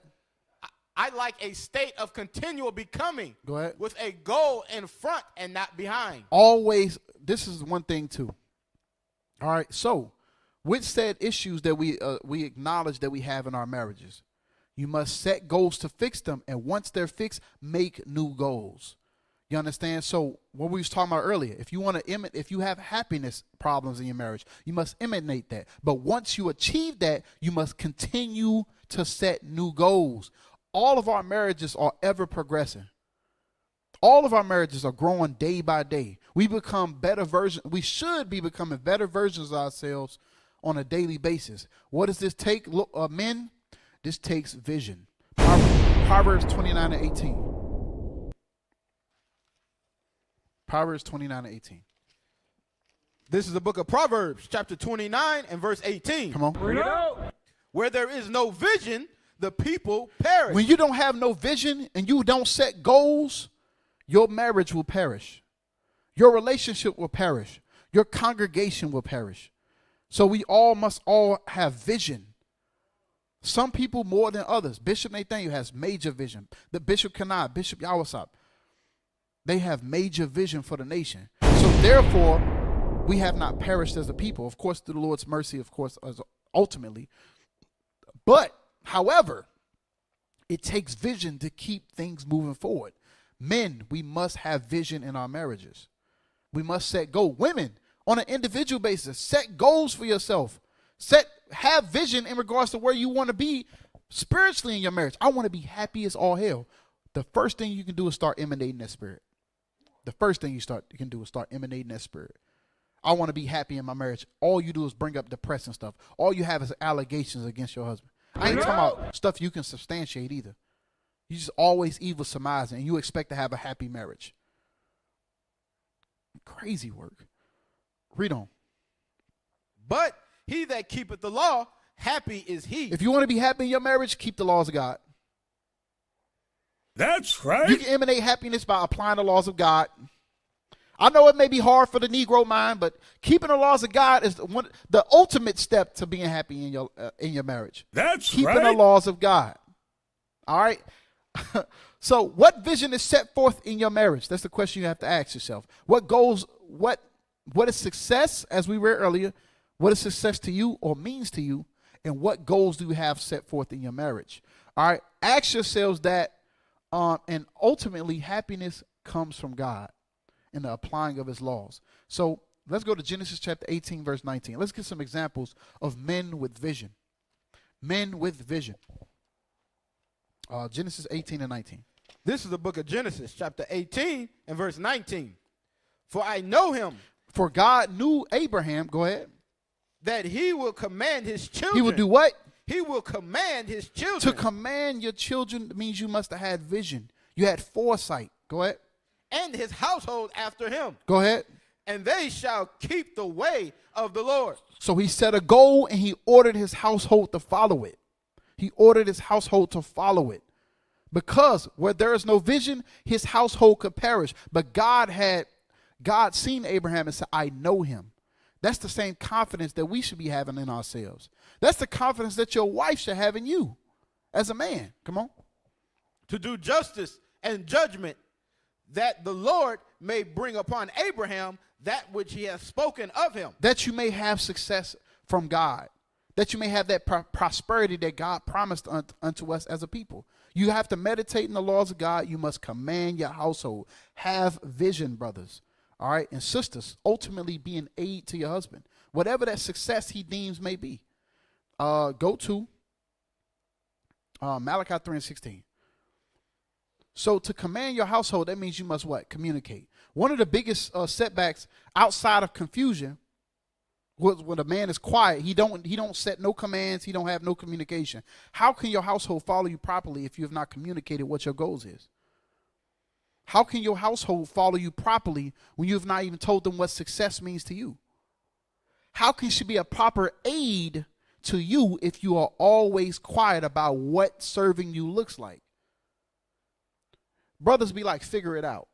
I like a state of continual becoming. Go ahead. With a goal in front and not behind. Always, this is one thing too. All right, so with said issues that we acknowledge that we have in our marriages, you must set goals to fix them, and once they're fixed, make new goals. You understand? So what we was talking about earlier, if you have happiness problems in your marriage, you must emanate that. But once you achieve that, you must continue to set new goals. All of our marriages are ever progressing. All of our marriages are growing day by day. We We should be becoming better versions of ourselves on a daily basis. What does this take, men? This takes vision. Proverbs 29 and 18. Proverbs 29 and 18. This is the book of Proverbs, chapter 29 and verse 18. Come on. Where there is no vision, the people perish. When you don't have no vision and you don't set goals, your marriage will perish. Your relationship will perish. Your congregation will perish. So we must all have vision. Some people more than others. Bishop Nathaniel has major vision. The Bishop Kanai, Bishop Yawasop, they have major vision for the nation. So therefore, we have not perished as a people. Of course, through the Lord's mercy, of course, ultimately. But, however, it takes vision to keep things moving forward. Men, we must have vision in our marriages. We must set goals. Women, on an individual basis, set goals for yourself. Have vision in regards to where you want to be spiritually in your marriage. I want to be happy as all hell. The first thing you can do is start emanating that spirit. The first thing you can do is start emanating that spirit. I want to be happy in my marriage. All you do is bring up depressing stuff. All you have is allegations against your husband. I ain't talking about stuff you can substantiate either. You just always evil surmising, and you expect to have a happy marriage. Crazy work. Read on. But he that keepeth the law, happy is he. If you want to be happy in your marriage, keep the laws of God. That's right. You can emanate happiness by applying the laws of God. I know it may be hard for the Negro mind, but keeping the laws of God is the ultimate step to being happy in your marriage. That's keeping right. the laws of God. All right. So, what vision is set forth in your marriage? That's the question you have to ask yourself. What goals? What is success? As we read earlier, what is success to you or means to you, and what goals do you have set forth in your marriage? All right. Ask yourselves that. And ultimately, happiness comes from God in the applying of his laws. So let's go to Genesis chapter 18, verse 19. Let's get some examples of men with vision. Men with vision. Genesis 18 and 19. This is the book of Genesis, chapter 18 and verse 19. For I know him. For God knew Abraham, go ahead. That he will command his children. He will do what? He will command his children. To command your children means you must have had vision. You had foresight. Go ahead. And his household after him. Go ahead. And they shall keep the way of the Lord. So he set a goal and he ordered his household to follow it. He ordered his household to follow it. Because where there is no vision, his household could perish. But God seen Abraham and said, I know him. That's the same confidence that we should be having in ourselves. That's the confidence that your wife should have in you as a man. Come on. To do justice and judgment, that the Lord may bring upon Abraham that which he has spoken of him. That you may have success from God. That you may have that prosperity that God promised unto us as a people. You have to meditate in the laws of God. You must command your household. Have vision, brothers. All right. And sisters, ultimately be an aid to your husband. Whatever that success he deems may be. Go to Malachi 3 and 16. So to command your household, that means you must what? Communicate. One of the biggest setbacks outside of confusion was when a man is quiet. He don't set no commands. He don't have no communication. How can your household follow you properly if you have not communicated what your goals is? How can your household follow you properly when you have not even told them what success means to you? How can she be a proper aid to you if you are always quiet about what serving you looks like? Brothers be like, figure it out.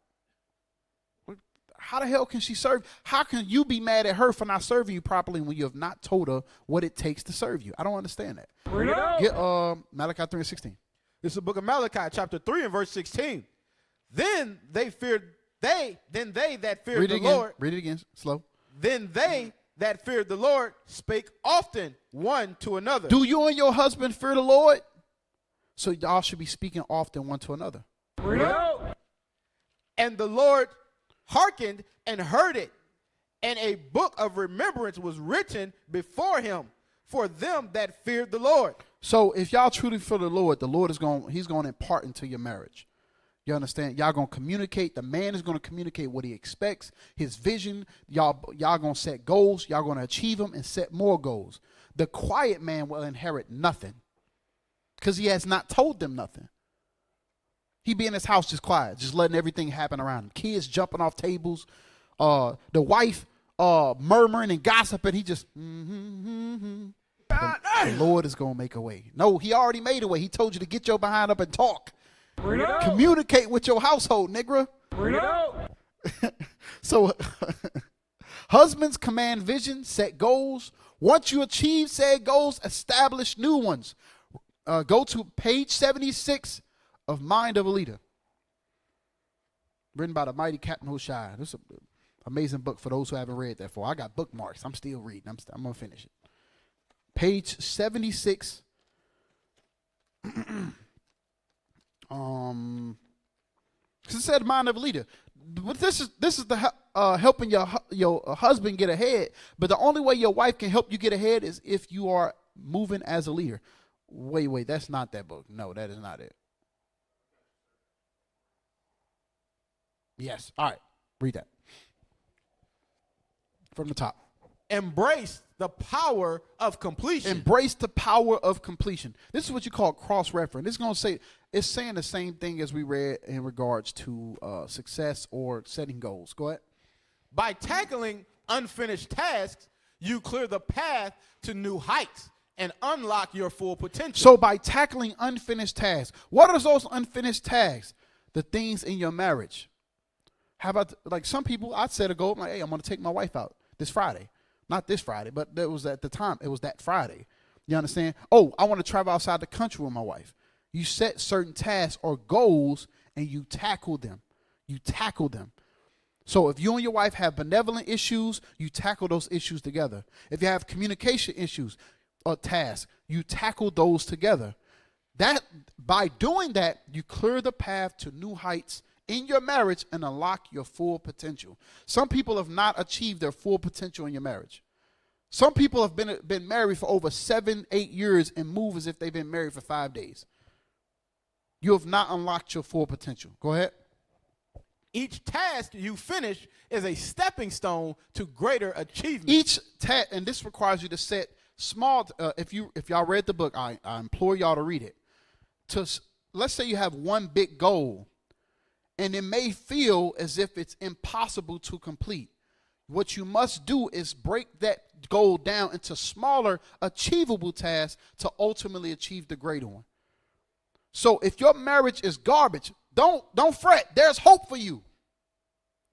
How the hell can she serve? How can you be mad at her for not serving you properly when you have not told her what it takes to serve you? I don't understand that. Get Malachi 3 and 16. This is the book of Malachi, chapter 3 and verse 16. Then they that feared the Lord. Read it again, slow. Then they that feared the Lord spake often one to another. Do you and your husband fear the Lord? So y'all should be speaking often one to another. And the Lord hearkened and heard it, and a book of remembrance was written before him for them that feared the Lord. So if y'all truly fear the Lord is he's going to impart into your marriage. You understand? Y'all going to communicate. The man is going to communicate what he expects, his vision. Y'all going to set goals. Y'all going to achieve them and set more goals. The quiet man will inherit nothing because he has not told them nothing. He be in his house just quiet, just letting everything happen around him. Kids jumping off tables. The wife murmuring and gossiping. He just, The Lord is going to make a way. No, he already made a way. He told you to get your behind up and talk. Communicate with your household, nigga. So, husbands command vision, set goals. Once you achieve said goals, establish new ones. Go to page 76 of Mind of a Leader, written by the mighty Captain Hoshai. This is an amazing book for those who haven't read that before. I got bookmarks. I'm still reading. I'm going to finish it. Page 76. It said Mind of a Leader. But this is the helping your husband get ahead. But the only way your wife can help you get ahead is if you are moving as a leader. Wait, that's not that book. No, that is not it. Yes. All right. Read that. From the top. Embrace the power of completion. Embrace the power of completion. This is what you call cross-reference. It's saying the same thing as we read in regards to success or setting goals. Go ahead. By tackling unfinished tasks, you clear the path to new heights and unlock your full potential. So by tackling unfinished tasks, what are those unfinished tasks? The things in your marriage. How about, like some people, I'd set a goal, like, hey, I'm going to take my wife out this Friday. Not this Friday, but that was at the time. It was that Friday. You understand? Oh, I want to travel outside the country with my wife. You set certain tasks or goals and you tackle them. You tackle them. So if you and your wife have benevolent issues, you tackle those issues together. If you have communication issues or tasks, you tackle those together. That by doing that, you clear the path to new heights in your marriage and unlock your full potential. Some people have not achieved their full potential in your marriage. Some people have been married for over 7, 8 years and move as if they've been married for 5 days. You have not unlocked your full potential. Go ahead. Each task you finish is a stepping stone to greater achievement. Each task, and this requires you to set small. If y'all read the book, I implore y'all to read it. Let's say you have one big goal, and it may feel as if it's impossible to complete. What you must do is break that goal down into smaller, achievable tasks to ultimately achieve the greater one. So if your marriage is garbage, don't fret. There's hope for you.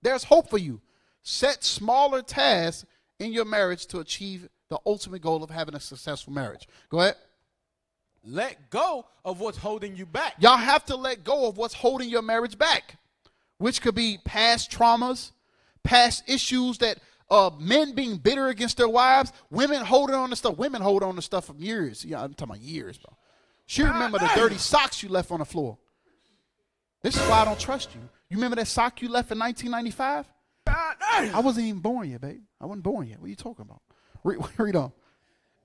There's hope for you. Set smaller tasks in your marriage to achieve the ultimate goal of having a successful marriage. Go ahead. Let go of what's holding you back. Y'all have to let go of what's holding your marriage back, which could be past traumas, past issues that men being bitter against their wives, women holding on to stuff. Women hold on to stuff from years. Yeah, I'm talking about years, bro. She remember the dirty socks you left on the floor. This is why I don't trust you. You remember that sock you left in 1995? I wasn't even born yet, babe. I wasn't born yet. What are you talking about? Read on.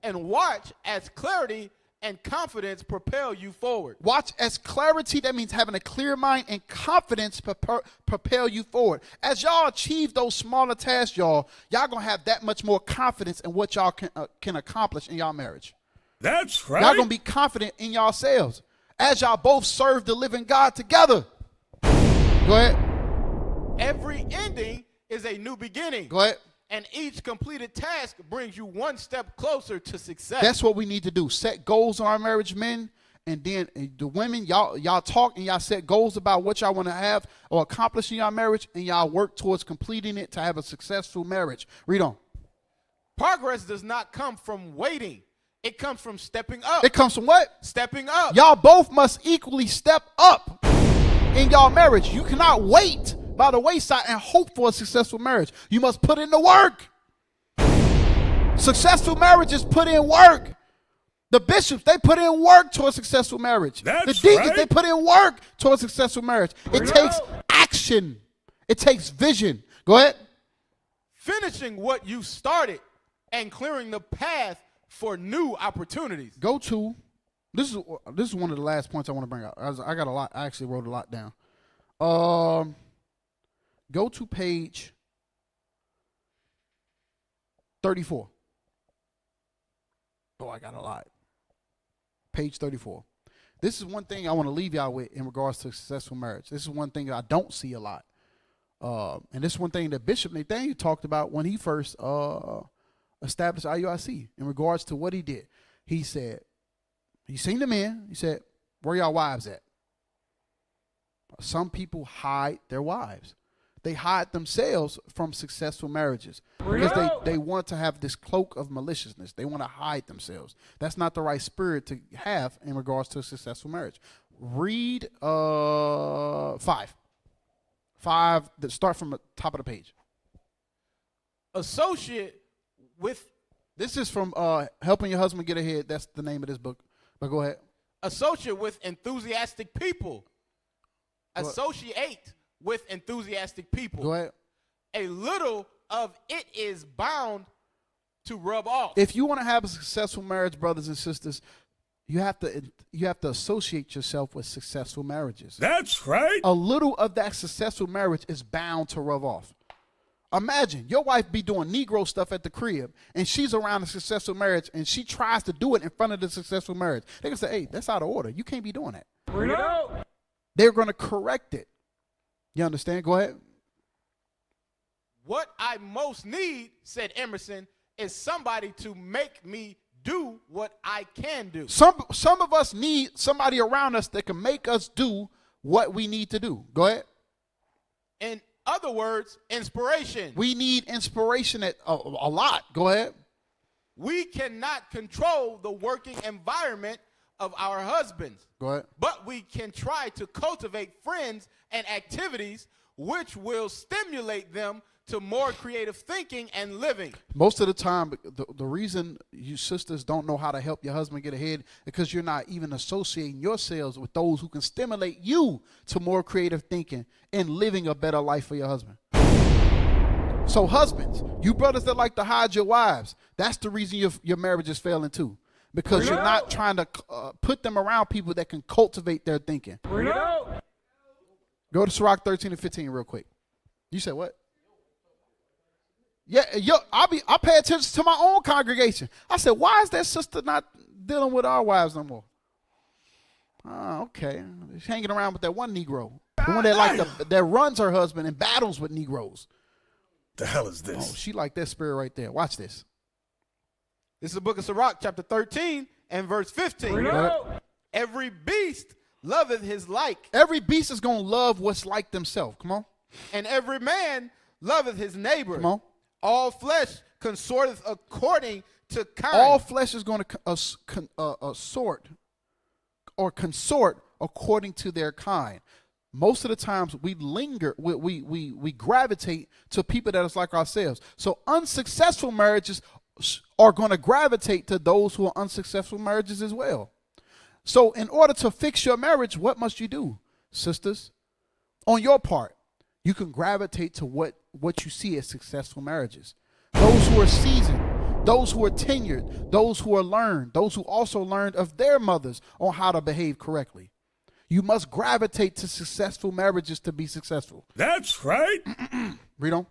And watch as clarity and confidence propel you forward. Watch as clarity, that means having a clear mind, and confidence propel you forward. As y'all achieve those smaller tasks, y'all going to have that much more confidence in what y'all can accomplish in y'all marriage. That's right. Y'all going to be confident in yourselves as y'all both serve the living God together. Go ahead. Every ending is a new beginning. Go ahead. And each completed task brings you one step closer to success. That's what we need to do. Set goals on our marriage, men. And then the women, y'all talk and y'all set goals about what y'all want to have or accomplish in y'all marriage, and y'all work towards completing it to have a successful marriage. Read on. Progress does not come from waiting. It comes from stepping up. It comes from what? Stepping up. Y'all both must equally step up in y'all marriage. You cannot wait by the wayside and hope for a successful marriage. You must put in the work. Successful marriages put in work. The bishops, they put in work to a successful marriage. That's the deacons, right. they put in work to a successful marriage. It takes action. It takes vision. Go ahead. Finishing what you started and clearing the path for new opportunities. Go to, this is one of the last points I want to bring out. I got a lot. I actually wrote a lot down. Go to page 34. Oh, I got a lot. Page 34. This is one thing I want to leave y'all with in regards to successful marriage. This is one thing that I don't see a lot. And this is one thing that Bishop Nathaniel talked about when he first established IUIC in regards to what he did. He said, he seen the men. He said, where y'all wives at? Some people hide their wives. They hide themselves from successful marriages because they want to have this cloak of maliciousness. They want to hide themselves. That's not the right spirit to have in regards to a successful marriage. Read 5. 5, that start from the top of the page. Associate with. This is from Helping Your Husband Get Ahead. That's the name of this book. But go ahead. Associate with enthusiastic people. Associate with enthusiastic people. Go ahead. A little of it is bound to rub off. If you want to have a successful marriage, brothers and sisters, you have to associate yourself with successful marriages. That's right. A little of that successful marriage is bound to rub off. Imagine your wife be doing Negro stuff at the crib, and she's around a successful marriage, and she tries to do it in front of the successful marriage. They're going to say, hey, that's out of order. You can't be doing that. They're going to correct it. You understand? Go ahead. What I most need, said Emerson, is somebody to make me do what I can do. Some of us need somebody around us that can make us do what we need to do. Go ahead. In other words, inspiration. We need inspiration a lot. Go ahead. We cannot control the working environment of our husbands. Go ahead. But we can try to cultivate friends and activities which will stimulate them to more creative thinking and living. Most of the time, the reason you sisters don't know how to help your husband get ahead is because you're not even associating yourselves with those who can stimulate you to more creative thinking and living a better life for your husband. So husbands, you brothers that like to hide your wives, that's the reason your marriage is failing too. Because you're not trying to put them around people that can cultivate their thinking. Go to Sirach 13 and 15 real quick. You said what? Yeah, I pay attention to my own congregation. I said, why is that sister not dealing with our wives no more? Okay. She's hanging around with that one Negro. The one that runs her husband and battles with Negroes. The hell is this? Oh, she like that spirit right there. Watch this. This is the book of Sirach, chapter 13 and verse 15. Every beast loveth his like. Every beast is going to love what's like themselves. Come on. And every man loveth his neighbor. Come on. All flesh consorteth according to kind. All flesh is going to consort according to their kind. Most of the times we linger, we gravitate to people that is like ourselves. So unsuccessful marriages are going to gravitate to those who are unsuccessful marriages as well. So in order to fix your marriage, what must you do, sisters? On your part, you can gravitate to what you see as successful marriages. Those who are seasoned, those who are tenured, those who are learned, those who also learned of their mothers on how to behave correctly. You must gravitate to successful marriages to be successful. That's right. Read on.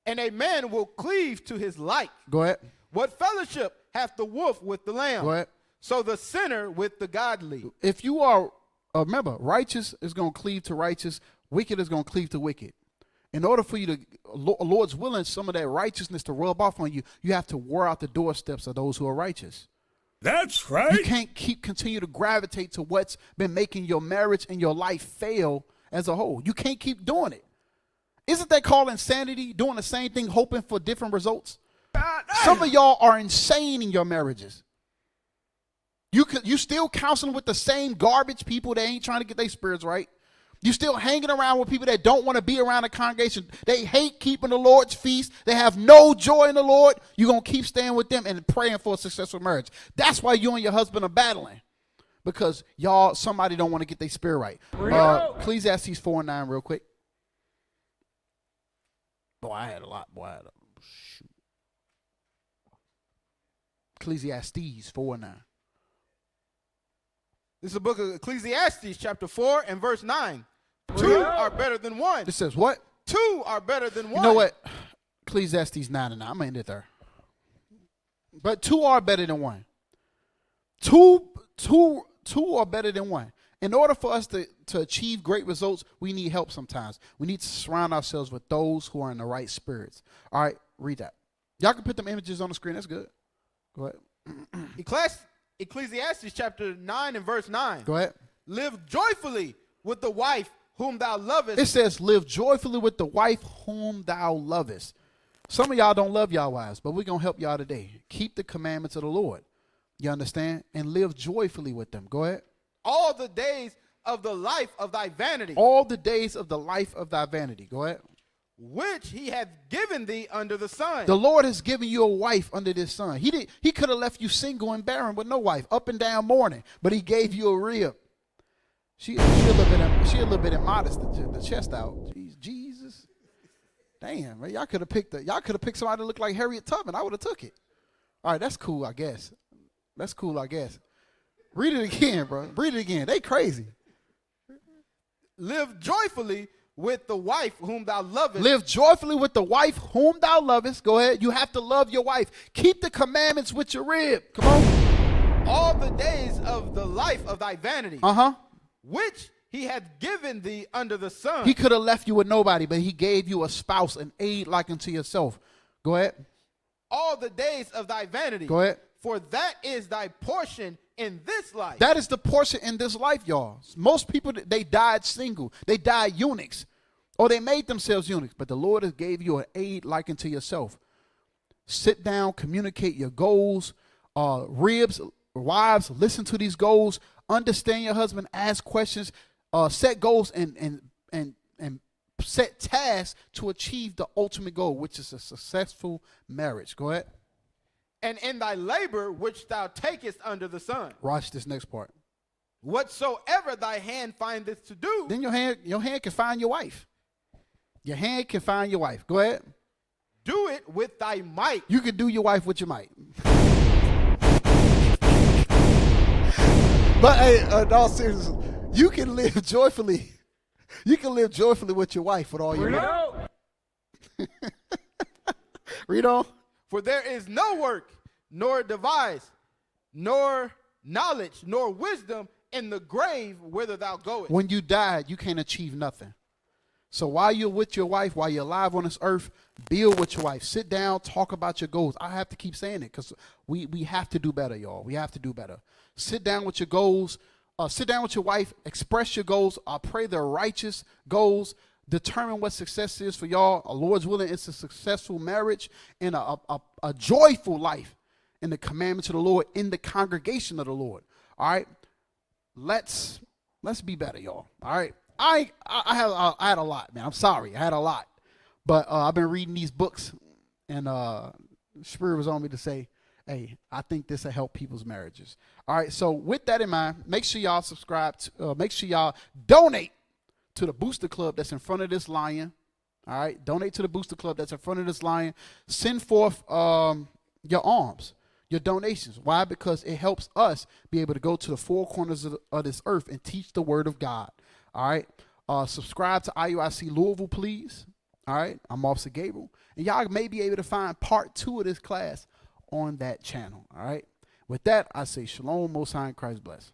And a man will cleave to his like. Go ahead. What fellowship hath the wolf with the lamb? Go ahead. So the sinner with the godly. If you are, remember, righteous is going to cleave to righteous, wicked is going to cleave to wicked. In order for you to, Lord's willing, some of that righteousness to rub off on you, you have to wear out the doorsteps of those who are righteous. That's right. You can't continue to gravitate to what's been making your marriage and your life fail as a whole. You can't keep doing it. Isn't that called insanity, doing the same thing, hoping for different results? Some of y'all are insane in your marriages. You still counseling with the same garbage people that ain't trying to get their spirits right. You still hanging around with people that don't want to be around the congregation. They hate keeping the Lord's feast. They have no joy in the Lord. You're going to keep staying with them and praying for a successful marriage. That's why you and your husband are battling. Because somebody don't want to get their spirit right. Ecclesiastes 4:9 real quick. Boy, I had a lot. Shoot. Ecclesiastes 4:9. This is the book of Ecclesiastes, chapter 4 and verse 9. Two are better than one. It says what? Two are better than one. You know what? Ecclesiastes 9 and 9. I'm going to end it there. But two are better than one. Two are better than one. In order for us to achieve great results, we need help sometimes. We need to surround ourselves with those who are in the right spirits. All right, read that. Y'all can put them images on the screen. That's good. Go ahead. Ecclesiastes chapter 9 and verse 9. Go ahead. Live joyfully with the wife whom thou lovest. It says, live joyfully with the wife whom thou lovest. Some of y'all don't love y'all wives, but we're going to help y'all today. Keep the commandments of the Lord. You understand? And live joyfully with them. Go ahead. All the days of the life of thy vanity. All the days of the life of thy vanity. Go ahead. Which he hath given thee under the sun. The Lord has given you a wife under this sun. He could have left you single and barren with no wife, up and down mourning, but he gave you a rib. She a little bit immodest, the chest out. Jesus. Damn, man. Y'all could have picked somebody that looked like Harriet Tubman. I would have took it. All right, that's cool, I guess. Read it again, bro. Read it again. They crazy. Live joyfully with the wife whom thou lovest. Live joyfully with the wife whom thou lovest. Go ahead. You have to love your wife. Keep the commandments with your rib. Come on. All the days of the life of thy vanity. Which he hath given thee under the sun. He could have left you with nobody, but he gave you a spouse, an aid like unto yourself. Go ahead. All the days of thy vanity. Go ahead. For that is thy portion in this life. That is the portion in this life, y'all. Most people, they died single. They died eunuchs. Or they made themselves eunuchs. But the Lord has gave you an aid like unto yourself. Sit down, communicate your goals. Wives, listen to these goals. Understand your husband. Ask questions. Set goals and set tasks to achieve the ultimate goal, which is a successful marriage. Go ahead. And in thy labor which thou takest under the sun. Watch this next part. Whatsoever thy hand findeth to do. Then your hand can find your wife. Your hand can find your wife. Go ahead. do it with thy might. You can do your wife with your might. But hey, in all seriousness, you can live joyfully. You can live joyfully with your wife with all your might. Read on. For there is no work, nor device, nor knowledge, nor wisdom in the grave whither thou goest. When you die, you can't achieve nothing. So while you're with your wife, while you're alive on this earth, build with your wife. Sit down, talk about your goals. I have to keep saying it because we have to do better, y'all. We have to do better. Sit down with your goals. Sit down with your wife. Express your goals. I pray they're righteous goals. Determine what success is for y'all. Lord's willing, it's a successful marriage and a joyful life in the commandments of the Lord, in the congregation of the Lord. All right? Let's be better, y'all. All right? I had a lot, man. I'm sorry. I had a lot. But I've been reading these books, and Spirit was on me to say, hey, I think this will help people's marriages. All right, so with that in mind, make sure y'all subscribe. Make sure y'all donate to the Booster Club that's in front of this lion. All right, donate to the Booster Club that's in front of this lion. Send forth your alms, your donations. Why? Because it helps us be able to go to the four corners of this earth and teach the word of God. All right, subscribe to IUIC Louisville, please. All right, I'm Officer Gabriel, and y'all may be able to find part 2 of this class on that channel. All right, with that, I say shalom, most high, and Christ bless.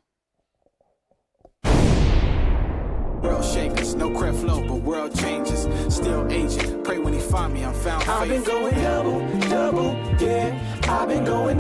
World shakers, no crap flow, but world changes. Still aging. Pray when he find me, I'm found. I've been going double, yeah. I've been going